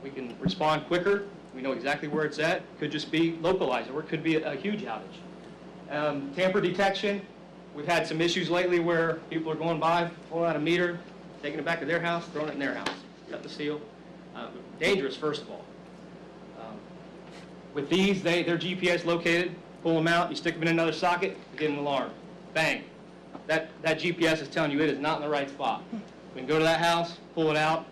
We can respond quicker. We know exactly where it's at. Could just be localized, or it could be a huge outage. Tamper detection. We've had some issues lately where people are going by, pulling out a meter, taking it back to their house, throwing it in their house. Cut the seal. Dangerous, first of all. With these, they're GPS located. Pull them out, you stick them in another socket, you get an alarm. Bang. That GPS is telling you it is not in the right spot. We can go to that house, pull it out,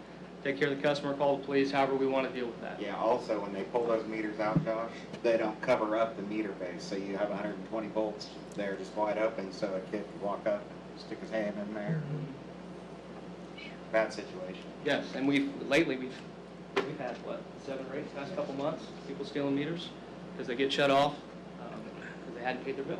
take care of the customer, call the police, however we want to deal with that. Yeah, also, when they pull those meters out, Josh, they don't cover up the meter base, so you have 120 volts there just wide open, so a kid can walk up and stick his hand in there. Bad situation. Yes, and lately we've had, what, 7 or 8 past couple months, people stealing meters because they get shut off because they hadn't paid their bill.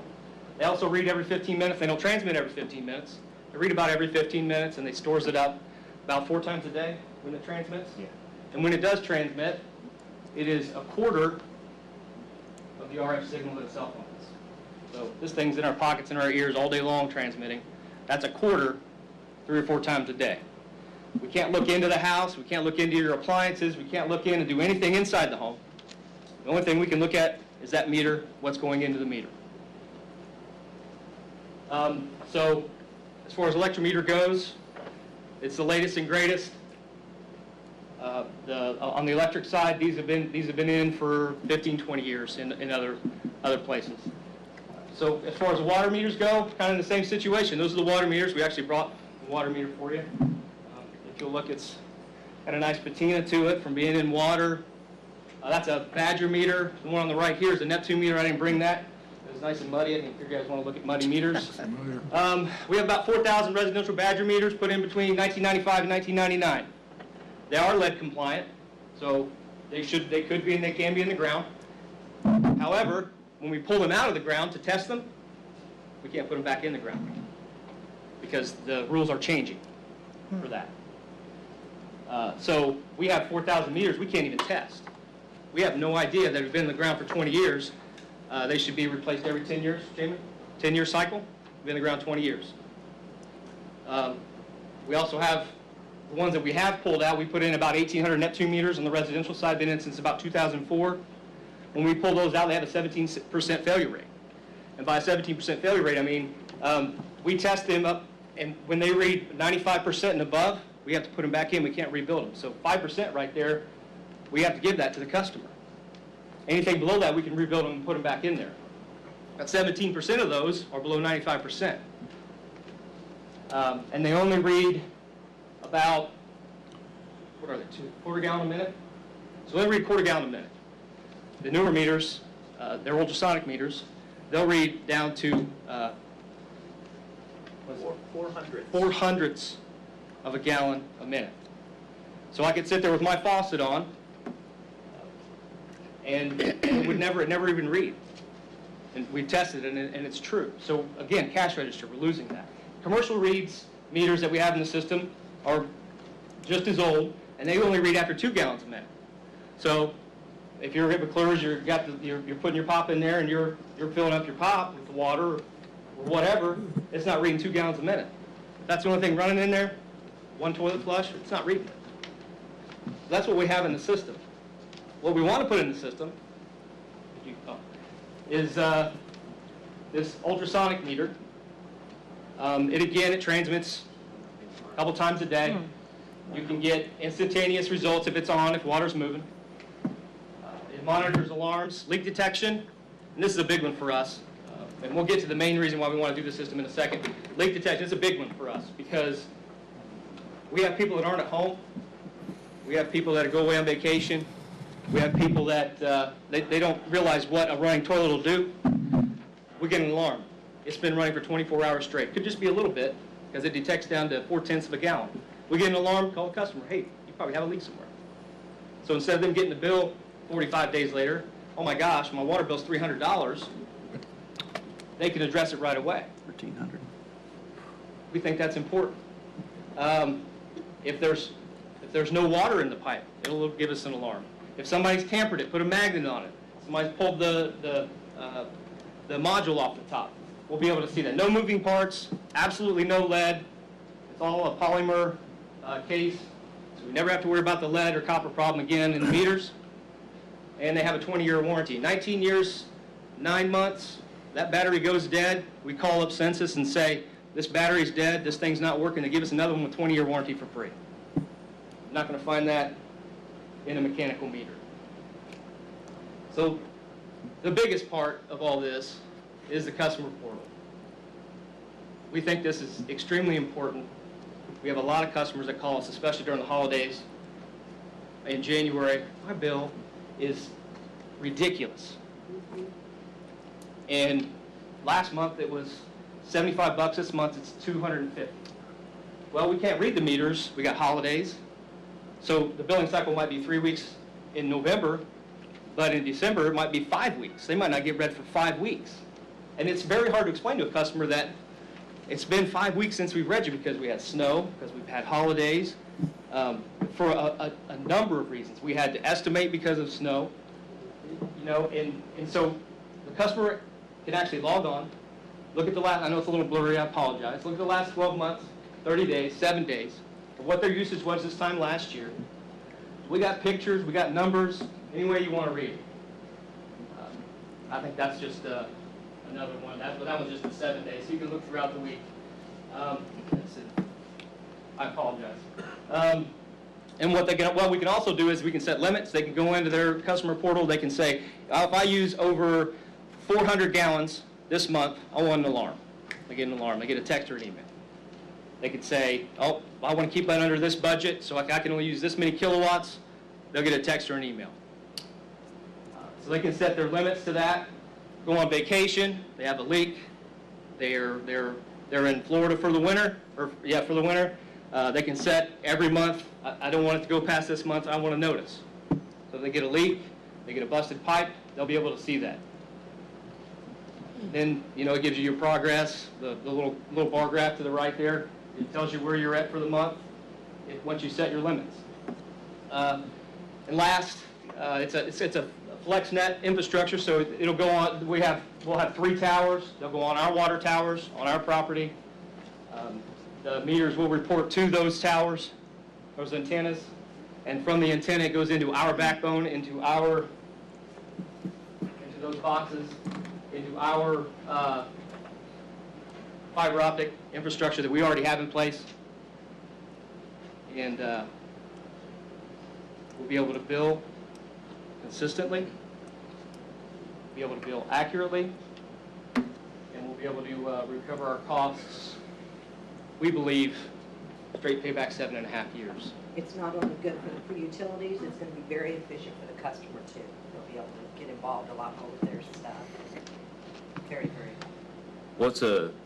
They also read every 15 minutes. They don't transmit every 15 minutes. They read about every 15 minutes, and they stores it up about 4 times a day when it transmits. Yeah. And when it does transmit, it is a quarter of the RF signal that a cell phone is. So this thing's in our pockets, in our ears all day long transmitting. That's a quarter 3 or 4 times a day. We can't look into the house. We can't look into your appliances. We can't look in and do anything inside the home. The only thing we can look at is that meter, what's going into the meter. So as far as electrometer goes, it's the latest and greatest. On the electric side, these have been in for 15, 20 years in other places. So as far as the water meters go, kind of the same situation. Those are the water meters. We actually brought the water meter for you. If you'll look, it's got a nice patina to it from being in water. That's a Badger meter. The one on the right here is a Neptune meter. I didn't bring that. It was nice and muddy. I think you guys want to look at muddy meters. We have about 4,000 residential Badger meters put in between 1995 and 1999. They are lead compliant, so they could be and they can be in the ground. However, when we pull them out of the ground to test them, we can't put them back in the ground because the rules are changing for that. So we have 4,000 meters we can't even test. We have no idea that have been in the ground for 20 years. They should be replaced every 10 years, Jamie? 10-year cycle, been in the ground 20 years. We also have the ones that we have pulled out. We put in about 1,800 Neptune meters on the residential side, been in since about 2004. When we pull those out, they have a 17% failure rate. And by a 17% failure rate, I mean we test them up, and when they read 95% and above, we have to put them back in. We can't rebuild them. So 5% right there, we have to give that to the customer. Anything below that, we can rebuild them and put them back in there. About 17% of those are below 95%. And they only read about, what are they, quarter gallon a minute? So they read quarter gallon a minute. The newer meters, they're ultrasonic meters, they'll read down to 400ths of a gallon a minute. So I could sit there with my faucet on, and it would never even read. And we've tested it, and it's true. So again, cash register, we're losing that. Commercial reads meters that we have in the system are just as old, and they only read after 2 gallons a minute. So if you're at McClure's, you're putting your pop in there, and you're filling up your pop with water or whatever, it's not reading 2 gallons a minute. If that's the only thing running in there, one toilet flush, it's not reading it. That's what we have in the system. What we want to put in the system is this ultrasonic meter. It transmits a couple times a day. You can get instantaneous results if it's on, if water's moving. It monitors alarms, leak detection, and this is a big one for us. And we'll get to the main reason why we want to do the system in a second. Leak detection is a big one for us because we have people that aren't at home. We have people that go away on vacation. We have people that they don't realize what a running toilet will do. We get an alarm. It's been running for 24 hours straight. Could just be a little bit because it detects down to 0.4 of a gallon. We get an alarm, call the customer. Hey, you probably have a leak somewhere. So instead of them getting the bill 45 days later, oh my gosh, my water bill's $300, they can address it right away. $1,300. We think that's important. If there's no water in the pipe, it'll give us an alarm. If somebody's tampered it, put a magnet on it. Somebody's pulled the module off the top, we'll be able to see that. No moving parts, absolutely no lead. It's all a polymer case, so we never have to worry about the lead or copper problem again in the meters. And they have a 20-year warranty. 19 years, 9 months, that battery goes dead. We call up Census and say, this battery's dead, this thing's not working, they give us another one with 20-year warranty for free. You're not going to find that in a mechanical meter. So the biggest part of all this is the customer portal. We think this is extremely important. We have a lot of customers that call us, especially during the holidays. In January, my bill is ridiculous. And last month it was $75. This month it's $250. Well, we can't read the meters. We got holidays. So the billing cycle might be 3 weeks in November, but in December it might be 5 weeks. They might not get read for 5 weeks. And it's very hard to explain to a customer that it's been 5 weeks since we've read you because we had snow, because we've had holidays, for a number of reasons. We had to estimate because of snow, you know, and so the customer can actually log on, look at the last, I know it's a little blurry, I apologize, look at the last 12 months, 30 days, 7 days, of what their usage was this time last year. We got pictures, we got numbers, any way you want to read it. I think that's just another one. That was just the 7 days, so you can look throughout the week. I apologize. And what we can also do is we can set limits. They can go into their customer portal. They can say, if I use over 400 gallons this month, I want an alarm. They get an alarm. They get a text or an email. They could say, oh, I want to keep that under this budget, so I can only use this many kilowatts. They'll get a text or an email. So they can set their limits to that. Go on vacation. They have a leak. They're in Florida for the winter, for the winter. They can set every month, I don't want it to go past this month, I want to notice. So if they get a leak, they get a busted pipe, they'll be able to see that. Then, you know, it gives you your progress, the little bar graph to the right there. It tells you where you're at for the month once you set your limits. And last, it's a FlexNet infrastructure, so it'll go on, we'll have 3 towers. They'll go on our water towers, on our property. The meters will report to those towers, those antennas, and from the antenna it goes into our backbone, into those boxes, into our fiber optic infrastructure that we already have in place, and we'll be able to bill consistently, be able to bill accurately, and we'll be able to recover our costs. We believe straight payback 7.5 years. It's not only good for the utilities, it's going to be very efficient for the customer too. They'll be able to get involved a lot more with their stuff. Very, very. What's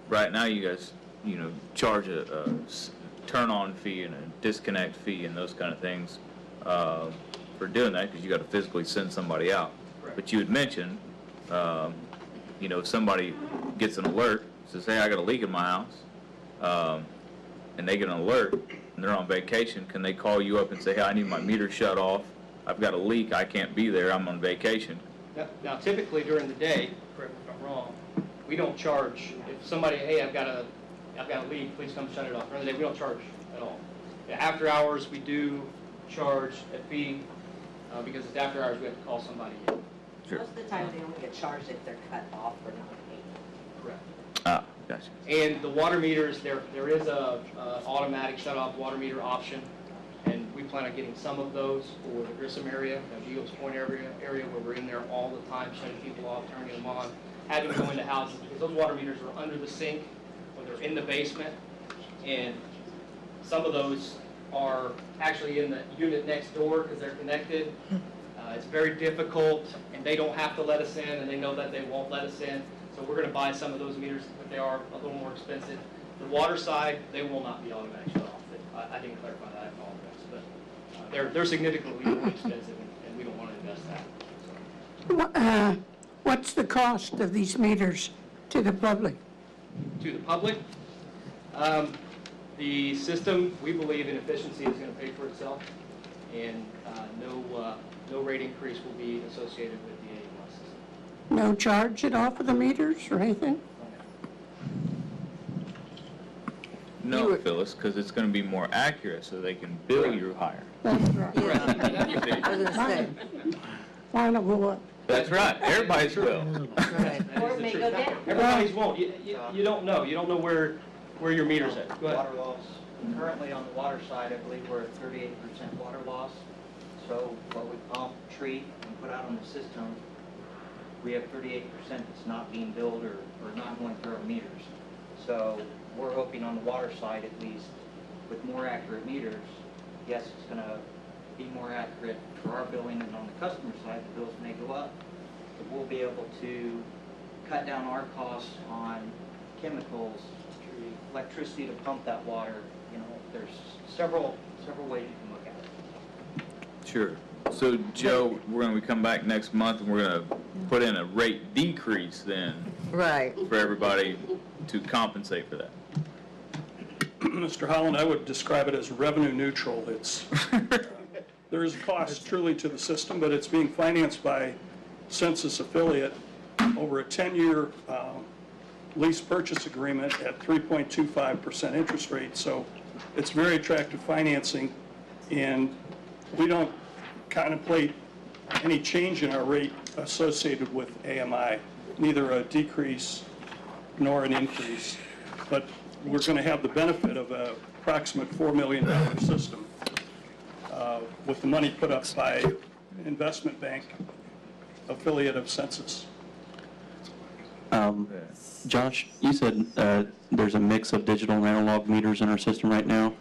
right now you guys, you know, charge a turn-on fee and a disconnect fee and those kind of things for doing that because you got to physically send somebody out. Correct. But you had mentioned, you know, if somebody gets an alert, says, hey, I got a leak in my house, and they get an alert and they're on vacation, can they call you up and say, hey, I need my meter shut off, I've got a leak, I can't be there, I'm on vacation? Now typically during the day, correct me if I'm wrong, we don't charge. If somebody, hey, I've got a leak, please come shut it off. During the day, we don't charge at all. After hours, we do charge a fee because it's after hours, we have to call somebody in. Sure. Most of the time, they only get charged if they're cut off or not paid. Correct. Ah, gotcha. And the water meters, there is a automatic shut-off water meter option, and we plan on getting some of those for the Grissom area, the Eagles Point area where we're in there all the time, shutting people off, turning them on, having them go into houses, because those water meters are under the sink, or they're in the basement, and some of those are actually in the unit next door because they're connected. It's very difficult, and they don't have to let us in, and they know that they won't let us in. So we're going to buy some of those meters, but they are a little more expensive. The water side, they will not be automatic shut off. I didn't clarify that, I apologize. But they're significantly more expensive, and we don't want to invest that. So. What's the cost of these meters to the public? To the public, the system, we believe in efficiency is going to pay for itself, and no rate increase will be associated with the AMS system. No charge at all for the meters or anything? No, Phyllis, because it's going to be more accurate so they can bill you higher. That's right. Yeah, I was going to say. Mine will go up. That's right. Everybody's will. Right. Or it may go down. Everybody's won't. You don't know. You don't know where where your meter's at. Go ahead. Water loss. Currently on the water side, I believe we're at 38% water loss. So what we pump, treat, and put out on the system, we have 38% that's not being billed or not going through our meters. So we're hoping on the water side at least, with more accurate meters, yes, it's going to be more accurate for our billing, and on the customer side, the bills may go up, but we'll be able to cut down our costs on chemicals, electricity to pump that water. You know, there's several ways you can look at it. Sure. So, Joe, we're going to come back next month, and we're going to put in a rate decrease then Right. for everybody to compensate for that. Mr. Holland, I would describe it as revenue neutral. It's, there is a cost truly to the system, but it's being financed by Census affiliate over a 10-year lease purchase agreement at 3.25% interest rate. So it's very attractive financing, and we don't contemplate any change in our rate associated with AMI, neither a decrease nor an increase. But we're going to have the benefit of an approximate $4 million system with the money put up by an investment bank affiliate of Census. Josh, you said there's a mix of digital and analog meters in our system right now.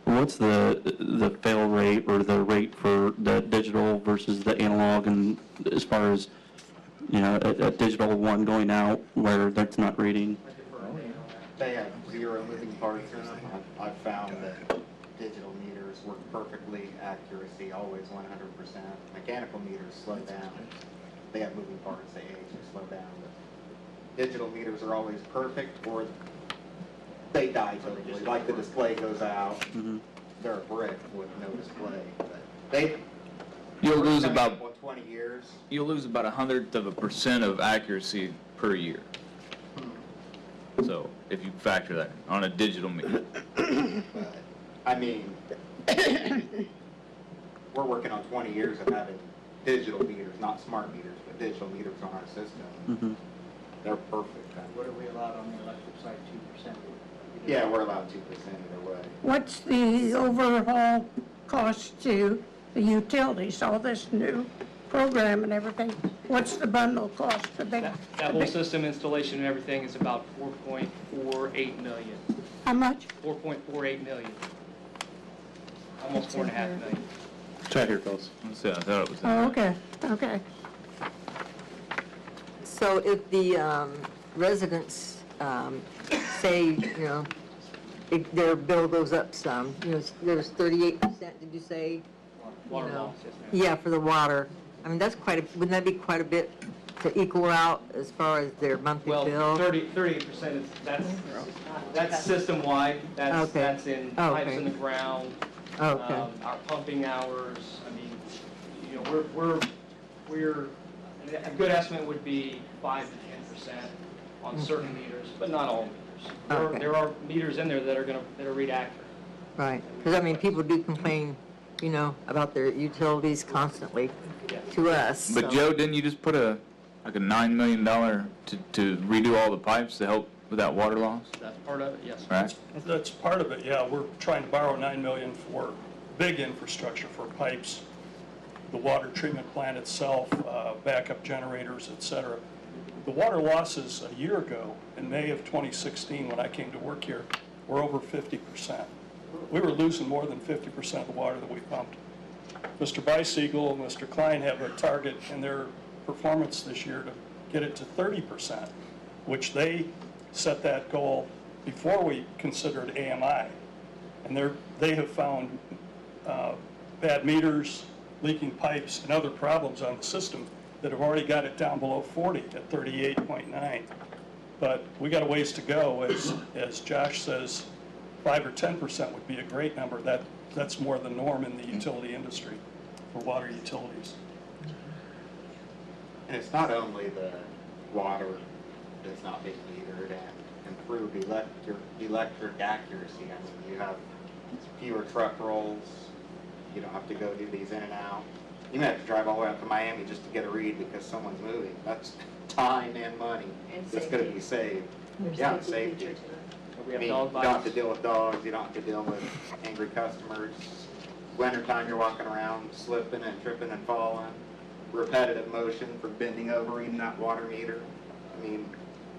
What's the fail rate or the rate for the digital versus the analog, and as far as, you know, a digital one going out where that's not reading? They have 0 moving parts. I've found that digital meters work perfectly, accuracy always 100%. Mechanical meters slow down. They have moving parts, they age, they slow down. But digital meters are always perfect, or they die totally. Like the display goes out, they're a brick with no display. But You'll lose about 20 years. You'll lose about 1/100% of accuracy per year. So if you factor that on a digital meter. But, I mean, we're working on 20 years of having digital meters, not smart meters, but digital meters on our system. They're perfect. What are we allowed on the electric side, 2%? Yeah, we're allowed 2% either way. What's the overall cost to the utilities, all this new program and everything? What's the bundle cost for them? That whole system installation and everything is about $4.48 million. How much? $4.48 million. Almost $4.5 million. It's right here, Phyllis. I thought it was. Oh, okay, okay. So if the residents say, you know, if their bill goes up some, you know, there's 38%, did you say? Water You know, loss, yes, ma'am. Yeah, for the water. I mean, that's quite a, wouldn't that be quite a bit to equal out as far as their monthly Well, bill? 38% is, that's system-wide. That's, Okay. that's in Oh, pipes okay. in the ground. Okay. Our pumping hours, I mean, you know, we're, a good estimate would be 5 to 10% on certain meters, but not all meters. Okay. There are meters in there that are read accurate. Right, because I mean, people do complain, you know, about their utilities constantly to us. But so- Joe, didn't you just put like a $9 million to redo all the pipes to help with that water loss? That's part of it, yes. Right. That's part of it, yeah. We're trying to borrow $9 million for big infrastructure for pipes, the water treatment plant itself, backup generators, et cetera. The water losses a year ago, in May of 2016, when I came to work here, were over 50%. We were losing more than 50% of the water that we pumped. Mr. Biesiegel and Mr. Klein have a target in their performance this year to get it to 30%, which they set that goal before we considered AMI. And they have found bad meters, leaking pipes, and other problems on the system that have already got it down below 40 at 38.9. But we got a ways to go. As Josh says, 5 or 10% would be a great number. That's more the norm in the utility industry for water utilities. And it's not only the water that's not being metered and improved electric accuracy. I mean, you have fewer truck rolls. You don't have to go do these in and out. You may have to drive all the way out to Miami just to get a read because someone's moving. That's time and money that's going to be saved. Yeah, safety. We have I mean, dog you don't have to bites. deal with dogs, you don't have to deal with angry customers. Wintertime, you're walking around slipping and tripping and falling. Repetitive motion for bending over, reading that water meter. I mean,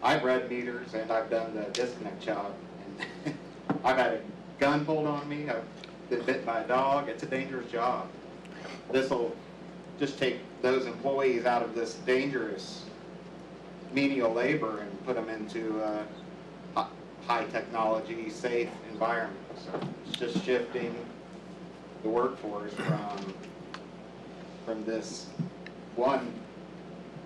I've read meters and I've done the disconnect job. And I've had a gun pulled on me, I've been bit by a dog. It's a dangerous job. This will just take those employees out of this dangerous menial labor and put them into high technology, safe environment. So it's just shifting the workforce from this one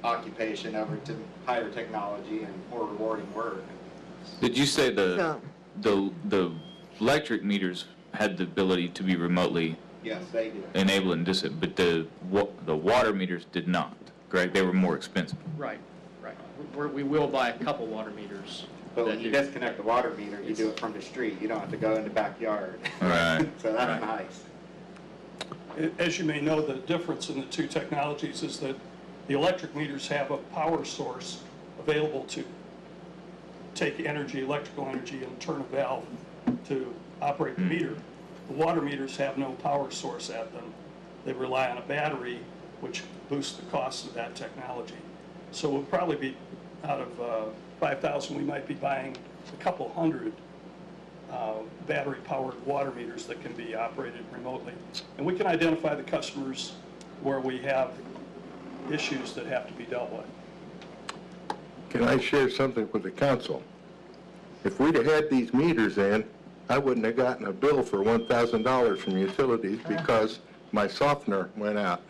occupation over to higher technology and more rewarding work. Did you say the electric meters had the ability to be remotely Yes, they do. enabled and disabled, but the water meters did not, correct? They were more expensive. Right, right. We will buy a couple water meters. But when that you do. disconnect the water meter, you do it from the street. You don't have to go in the backyard. Right. So that's nice. As you may know, the difference in the two technologies is that the electric meters have a power source available to take energy, electrical energy, and turn a valve to operate the meter. The water meters have no power source at them. They rely on a battery, which boosts the cost of that technology. So we'll probably be, out of 5,000, we might be buying a couple hundred battery-powered water meters that can be operated remotely. And we can identify the customers where we have issues that have to be dealt with. Can I share something with the council? If we'd have had these meters in, I wouldn't have gotten a bill for $1,000 from utilities because my softener went out.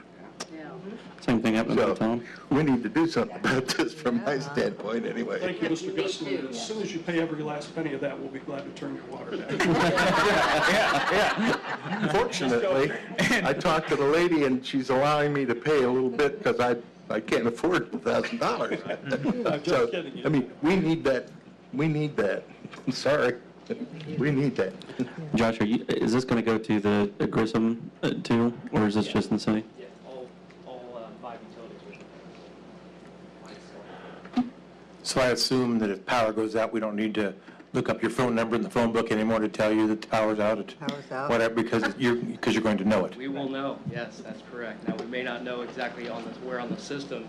Same thing happened So, with Tom. we need to do something about this from my standpoint anyway. Thank you, Mr. Guston. As soon as you pay every last penny of that, we'll be glad to turn your water back. Fortunately, I talked to the lady and she's allowing me to pay a little bit because I can't afford $1,000. I'm just kidding you. I mean, we need that. We need that. I'm sorry. We need that. Josh, is this going to go to the Grissom too, or is this just in the city? Yeah, all 5 utilities. So I assume that if power goes out, we don't need to look up your phone number in the phone book anymore to tell you that the power's out? Power's out. Whatever, because you're going to know it. We will know, yes, that's correct. Now, we may not know exactly where on the system,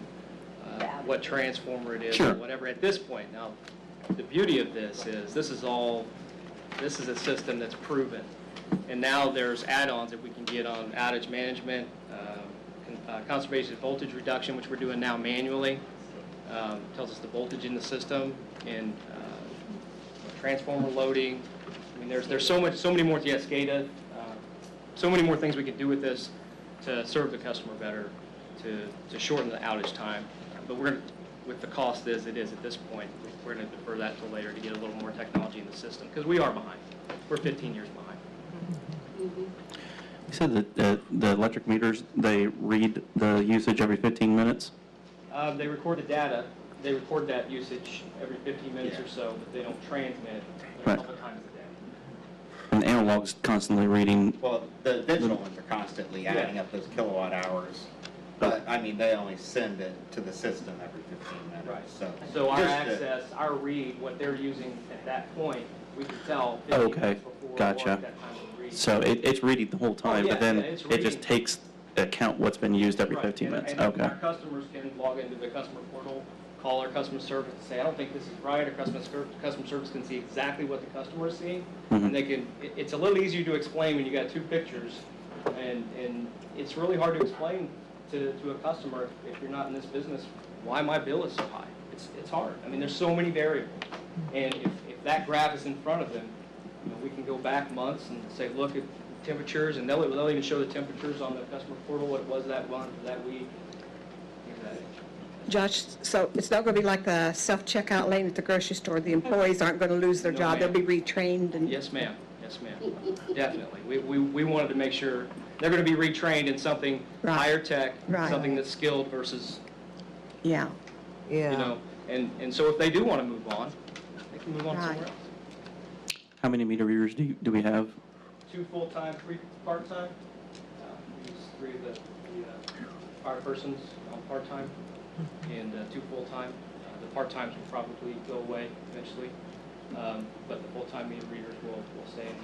what transformer it is, Sure. or whatever at this point. Now, the beauty of this is, this is a system that's proven. And now there's add-ons that we can get on outage management, conservation voltage reduction, which we're doing now manually. Tells us the voltage in the system, and transformer loading. I mean, there's so many more, yes, SCADA, so many more things we can do with this to serve the customer better, to shorten the outage time. But with the cost as it is at this point, we're going to defer that till later to get a little more technology in the system, because we are behind. We're 15 years behind. You said that the electric meters, they read the usage every 15 minutes? They record the data. They record that usage every 15 minutes or so, but they don't transmit a Right. couple times a day. And the analog's constantly reading. Well, the digital ones are constantly adding up those kilowatt hours. But, I mean, they only send it to the system every 15 minutes. Right. So So our just to- access, our read, what they're using at that point, we can tell 15 Okay, minutes before or gotcha. at that time of read. So it's reading the whole time, yeah, but then yeah, it's it reading. just takes account what's been used every Right, 15 and- minutes. and Okay. our customers can log into the customer portal, call our customer service and say, I don't think this is right. Our customer service can see exactly what the customer is seeing. Mhm. And they can, it's a little easier to explain when you got 2 pictures. And it's really hard to explain to a customer, if you're not in this business, why my bill is so high. It's hard. I mean, there's so many variables. And if that graph is in front of them, we can go back months and say, look at temperatures, and they'll even show the temperatures on the customer portal, what it was that month, that week. Josh, so it's not going to be like the self-checkout lane at the grocery store. The employees aren't going to lose their No, job. They'll ma'am. be retrained and... Yes, ma'am. Yes, ma'am. Definitely. We wanted to make sure they're going to be retrained in something Right. higher tech, Right. something that's skilled versus, Yeah. you know, and so if they do want to move on, they can move on Right. somewhere else. How many meter readers do we have? 2 full-time, 3 part-time. We use 3 of the fire persons on part-time and 2 full-time. The part-times will probably go away eventually. but the full-time meter readers will stay in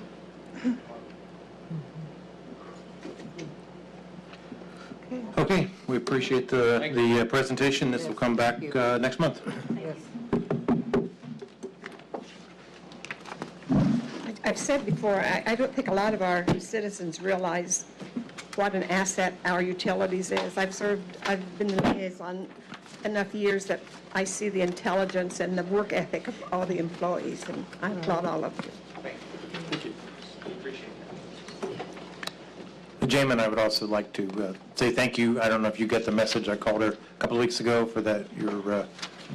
the department. Okay, we appreciate the presentation. This will come back next month. I've said before, I don't think a lot of our citizens realize what an asset our utilities is. I've been the liaison enough years that I see the intelligence and the work ethic of all the employees, and I applaud all of you. Thank you. Jamin, I would also like to say thank you. I don't know if you get the message. I called her a couple of weeks ago for that.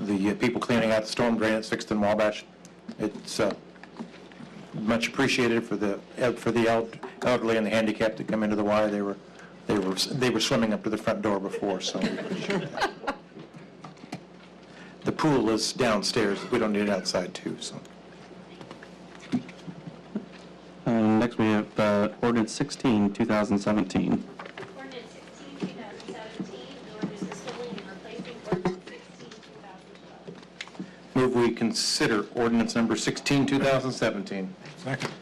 The people cleaning out the storm drain at 6th and Wabash. It's much appreciated for the elderly and the handicapped that come into the Y. They were swimming up to the front door before, so. The pool is downstairs. We don't need it outside too, so. Next we have ordinance 16, 2017. Ordinance 16, 2017, an ordinance repealing and replacing ordinance 16, 2012. Move we consider ordinance number 16, 2017. Second.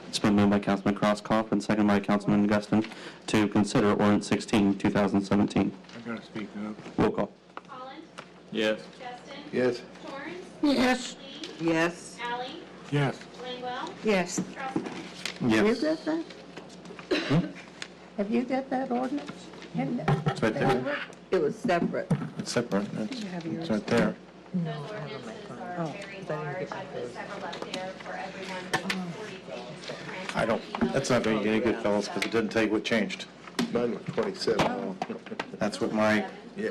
It's been moved by Councilman Crosskoff and seconded by Councilman Guston to consider ordinance 16, 2017. I gotta speak up. Roll call. Holland? Yes. Justin? Yes. Torrance? Yes. Lee? Yes. Allie? Yes. Langwell? Yes. Trustman? Have you Yes. got that? Have you got that ordinance? It's right there. It was separate. It's separate. It's right there. Those ordinances are very large. I put several up there for everyone, but 40 pages of transcript. I don't, that's not very good, fellas, because it doesn't tell you what changed. Mine was 27. That's what my, Yeah.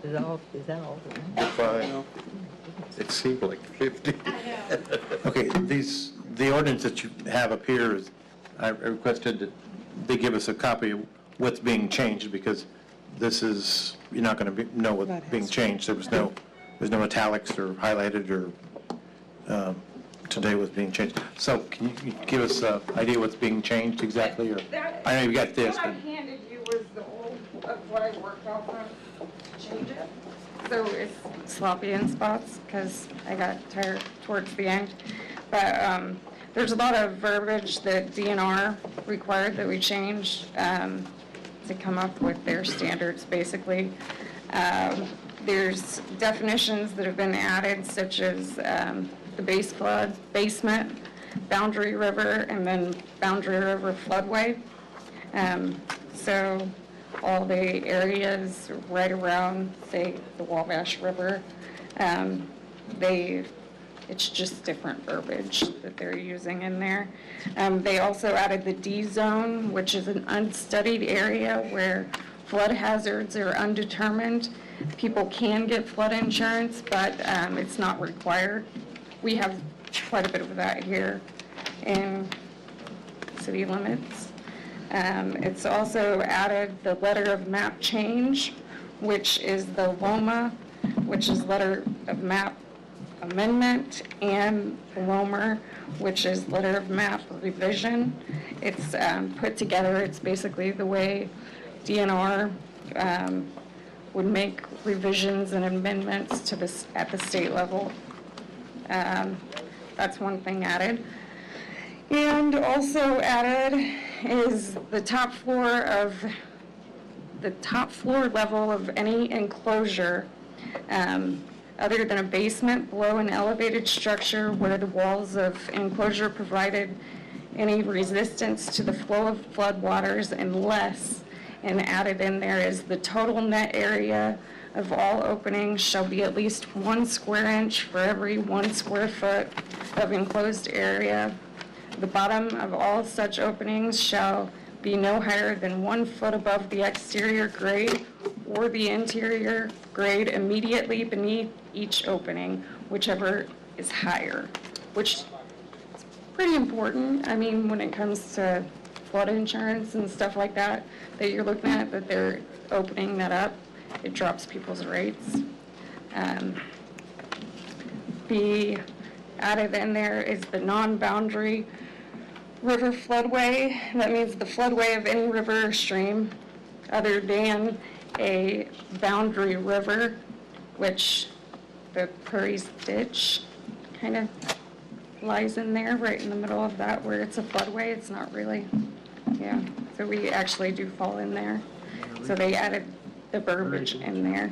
Is that all? You're fine. It seemed like 50. okay, the ordinance that you have up here is, I requested that they give us a copy of what's being changed, because this is, you're not going to know what's being changed. There's no italics or highlighted or today was being changed. So can you give us an idea what's being changed exactly? Or I know you got this, What I but handed you was the old of what I worked off of to change it. So it's sloppy in spots because I got tired towards the end. But there's a lot of verbiage that DNR required that we changed to come up with their standards, basically. There's definitions that have been added, such as the base flood, basement, boundary river, and then boundary river floodway. So all the areas right around, say, the Wabash River, it's just different verbiage that they're using in there. They also added the D zone, which is an unstudied area where flood hazards are undetermined. People can get flood insurance, but it's not required. We have quite a bit of that here in city limits. It's also added the letter of map change, which is the LOMA, which is letter of map amendment, and LOMER, which is letter of map revision. It's put together, it's basically the way DNR would make revisions and amendments to this at the state level. That's one thing added. And also added is the top floor level of any enclosure other than a basement below an elevated structure where the walls of enclosure provided any resistance to the flow of floodwaters unless, and added in there is the total net area of all openings shall be at least 1 square inch for every 1 square foot of enclosed area. The bottom of all such openings shall be no higher than 1 foot above the exterior grade or the interior grade immediately beneath each opening, whichever is higher, which is pretty important. I mean, when it comes to flood insurance and stuff like that, that you're looking at, that they're opening that up, it drops people's rates. Be added in there is the non-boundary river floodway. That means the floodway of any river or stream other than a boundary river, which the Prairies Ditch kind of lies in there, right in the middle of that where it's a floodway. It's not really, yeah. So we actually do fall in there. So they added the verbiage in there.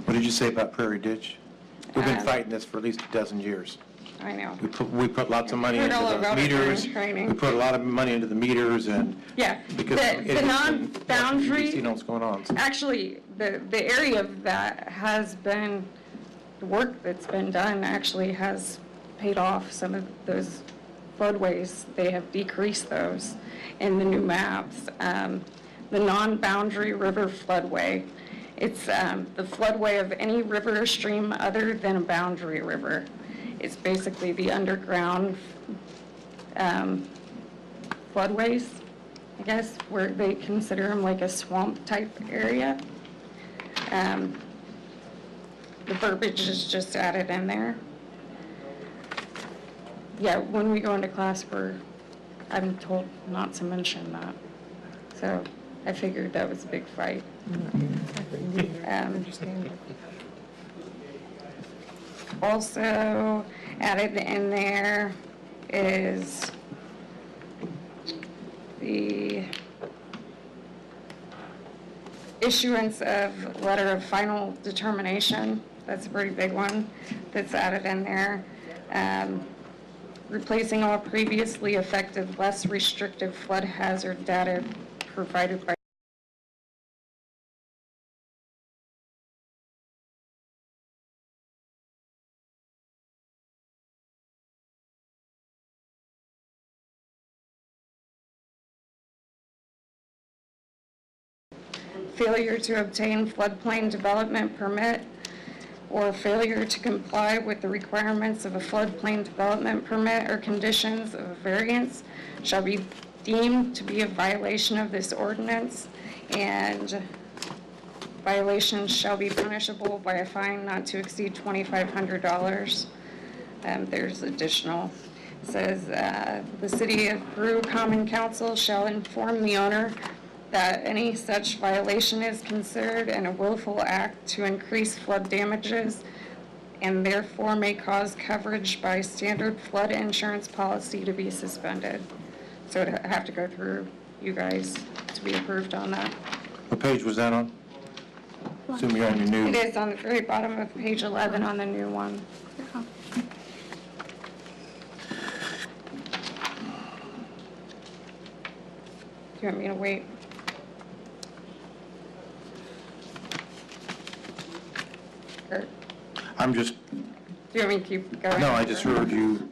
What did you say about Prairie Ditch? We've been fighting this for at least a dozen years. I know. We put lots of money Heard into all the about it meters. during training. We put a lot of money into the meters and Yeah, because the non-boundary. You know what's going on. Actually, the area of that has been, the work that's been done actually has paid off some of those floodways. They have decreased those in the new maps. The non-boundary river floodway, it's the floodway of any river or stream other than a boundary river. It's basically the underground floodways, I guess, where they consider them like a swamp type area. The verbiage is just added in there. Yeah, when we go into class, I'm told not to mention that. So I figured that was a big fight. Also added in there is the issuance of letter of final determination. That's a pretty big one that's added in there. Replacing all previously effective, less restrictive flood hazard data provided by failure to obtain floodplain development permit or failure to comply with the requirements of a floodplain development permit or conditions of a variance shall be deemed to be a violation of this ordinance, and violations shall be punishable by a fine not to exceed $2,500. There's additional. It says the City of Peru Common Council shall inform the owner that any such violation is considered a willful act to increase flood damages and therefore may cause coverage by standard flood insurance policy to be suspended. So it'd have to go through you guys to be approved on that. What page was that on? Assume you're on your new. It is on the very bottom of page 11 on the new one. Do you want me to wait? Or I'm just, do you want me to keep going? no, I just heard you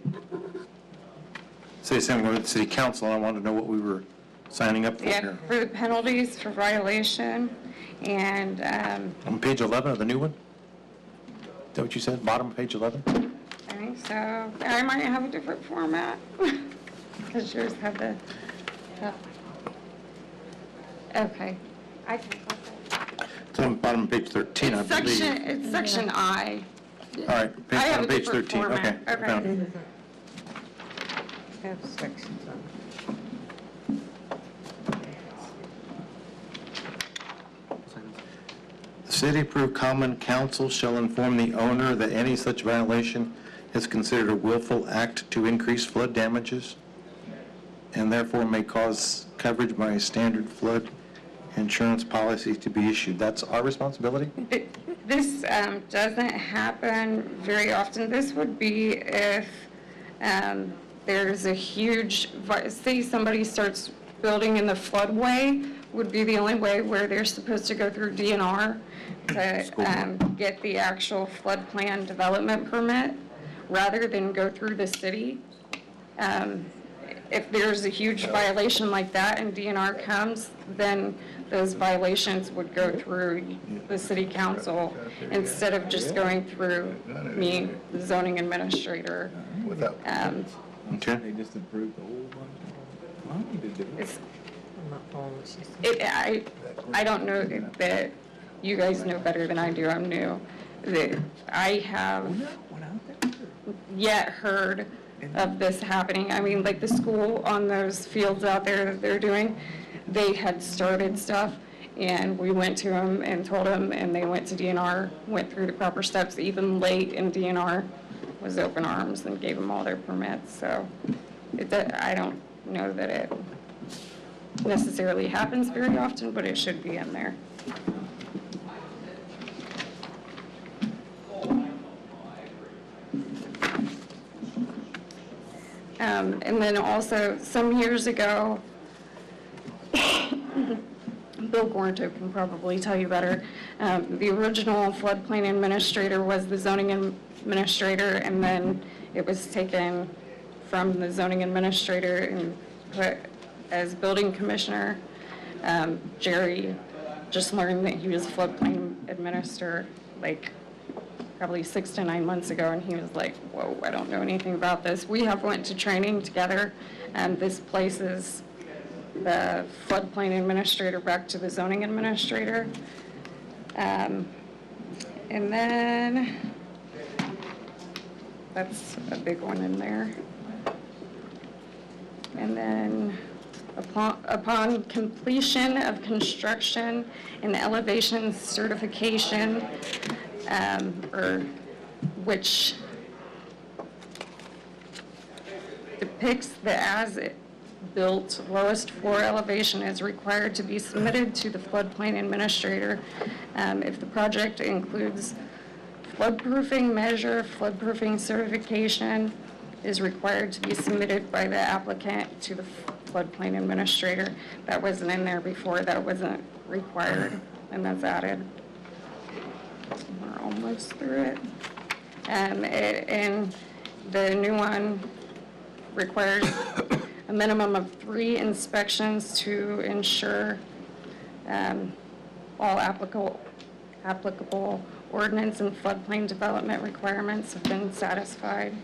say something with the city council, and I wanted to know what we were signing up for Yeah, here. for the penalties for violation, and On page 11 of the new one? Is that what you said, bottom of page 11? I think so. I might have a different format, because yours have the, okay. I can, It's on bottom of page 13, I believe. it's section I. All right, I have on a page different 13, okay. format. Okay. found it. Have sections on The City of Peru Common Council shall inform the owner that any such violation is considered a willful act to increase flood damages and therefore may cause coverage by a standard flood insurance policy to be issued. That's our responsibility? This doesn't happen very often. This would be if there's a huge, say somebody starts building in the floodway, would be the only way where they're supposed to go through DNR to get the actual flood plan development permit, rather than go through the city. If there's a huge violation like that and DNR comes, then those violations would go through the city council instead of just going through me, the zoning administrator. Okay. They just approved the whole bunch. It's, I'm not following what she said. I don't know that you guys know better than I do. I'm new. That I have yet heard of this happening. I mean, like the school on those fields out there that they're doing, they had started stuff, And we went to them and told them, and they went to DNR, went through the proper steps, even late, and DNR was open arms and gave them all their permits. So I don't know that it necessarily happens very often, but it should be in there. And then also, some years ago, Bill Gornto can probably tell you better, the original floodplain administrator was the zoning administrator, and then it was taken from the zoning administrator and put as building commissioner. Jerry just learned that he was floodplain administrator like probably 6 to 9 months ago, and he was like, whoa, I don't know anything about this. We have went to training together, and this places the floodplain administrator back to the zoning administrator. And then that's a big one in there. And then upon completion of construction and elevation certification, or which depicts the as-built lowest floor elevation is required to be submitted to the floodplain administrator. If the project includes floodproofing measure, floodproofing certification is required to be submitted by the applicant to the floodplain administrator. That wasn't in there before, that wasn't required, and that's added. We're almost through it. And the new one requires a minimum of 3 inspections to ensure all applicable ordinance and floodplain development requirements have been satisfied.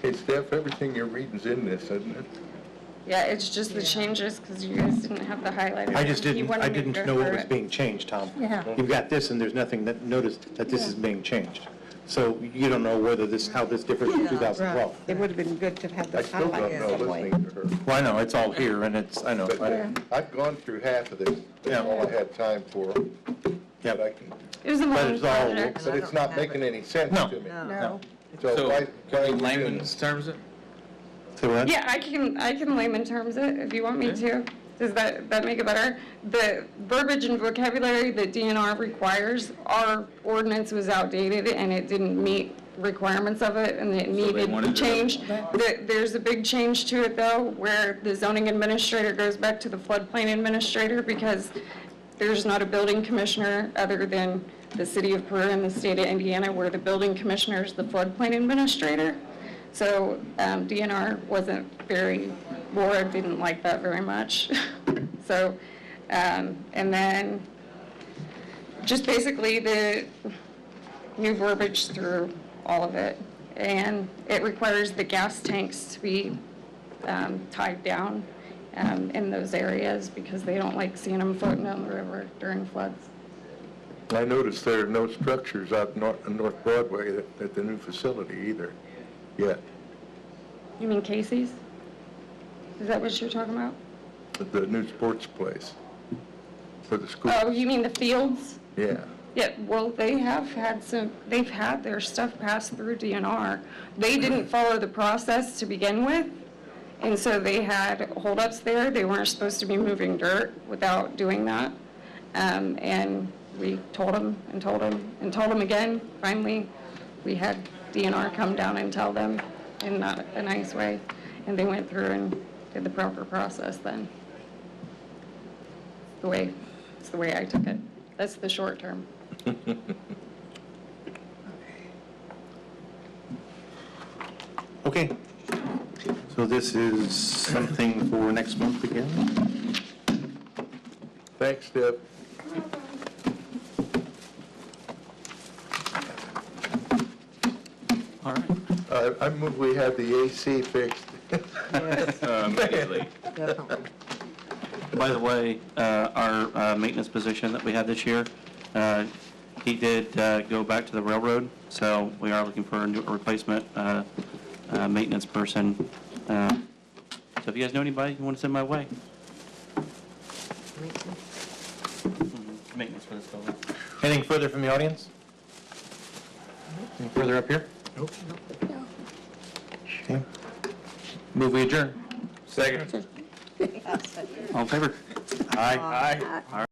Hey, Steph, everything you're reading's in this, isn't it? Yeah, it's just the changes, because you guys didn't have the highlighted. I just didn't know what was it. being changed, Tom. Yeah. You've got this, and there's nothing that noticed that this is being changed. So you don't know whether how this differs from 2012. It would have been good to have I the still don't highlights know some way. listening to her. Well, I know, it's all here, and I know. But I've gone through half of this. That's all I had time for. Yeah. But I can, It was a But long it's all- project. but it's not making any sense No. to me. No. So, why in you layman's terms, it? Say what? Yeah, I can layman terms it if you want me to. Does that make it better? The verbiage and vocabulary that DNR requires, our ordinance was outdated and it didn't meet requirements of it, and it needed wanted to- change. There's a big change to it though, where the zoning administrator goes back to the floodplain administrator, because there's not a building commissioner other than the city of Peru and the state of Indiana, where the building commissioner is the floodplain administrator. So DNR wasn't very, Laura didn't like that very much. So, and then just basically the new verbiage through all of it. And it requires the gas tanks to be tied down in those areas, because they don't like seeing them floating down the river during floods. I noticed there are no structures out on North Broadway at the new facility either, yet. You mean Casey's? Is that what you're talking about? At the new sports place for the school. Oh, you mean the fields? Yeah. Yeah, well, they've had their stuff pass through DNR. They didn't follow the process to begin with, and so they had holdups there. They weren't supposed to be moving dirt without doing that. And we told them and told them and told them again. Finally, we had DNR come down and tell them in not a nice way, and they went through and did the proper process then. It's the way I took it. That's the short term. Okay. So this is something for next month again? Thanks, Deb. All right. I move we have the AC fixed. Immediately. Definitely. By the way, our maintenance position that we had this year, he did go back to the railroad, so we are looking for a new replacement maintenance person. So if you guys know anybody you want to send my way. Maintenance for this building. Anything further from the audience? Anything further up here? Nope. Okay. Move we adjourn. Second. All in favor? Aye. Aye.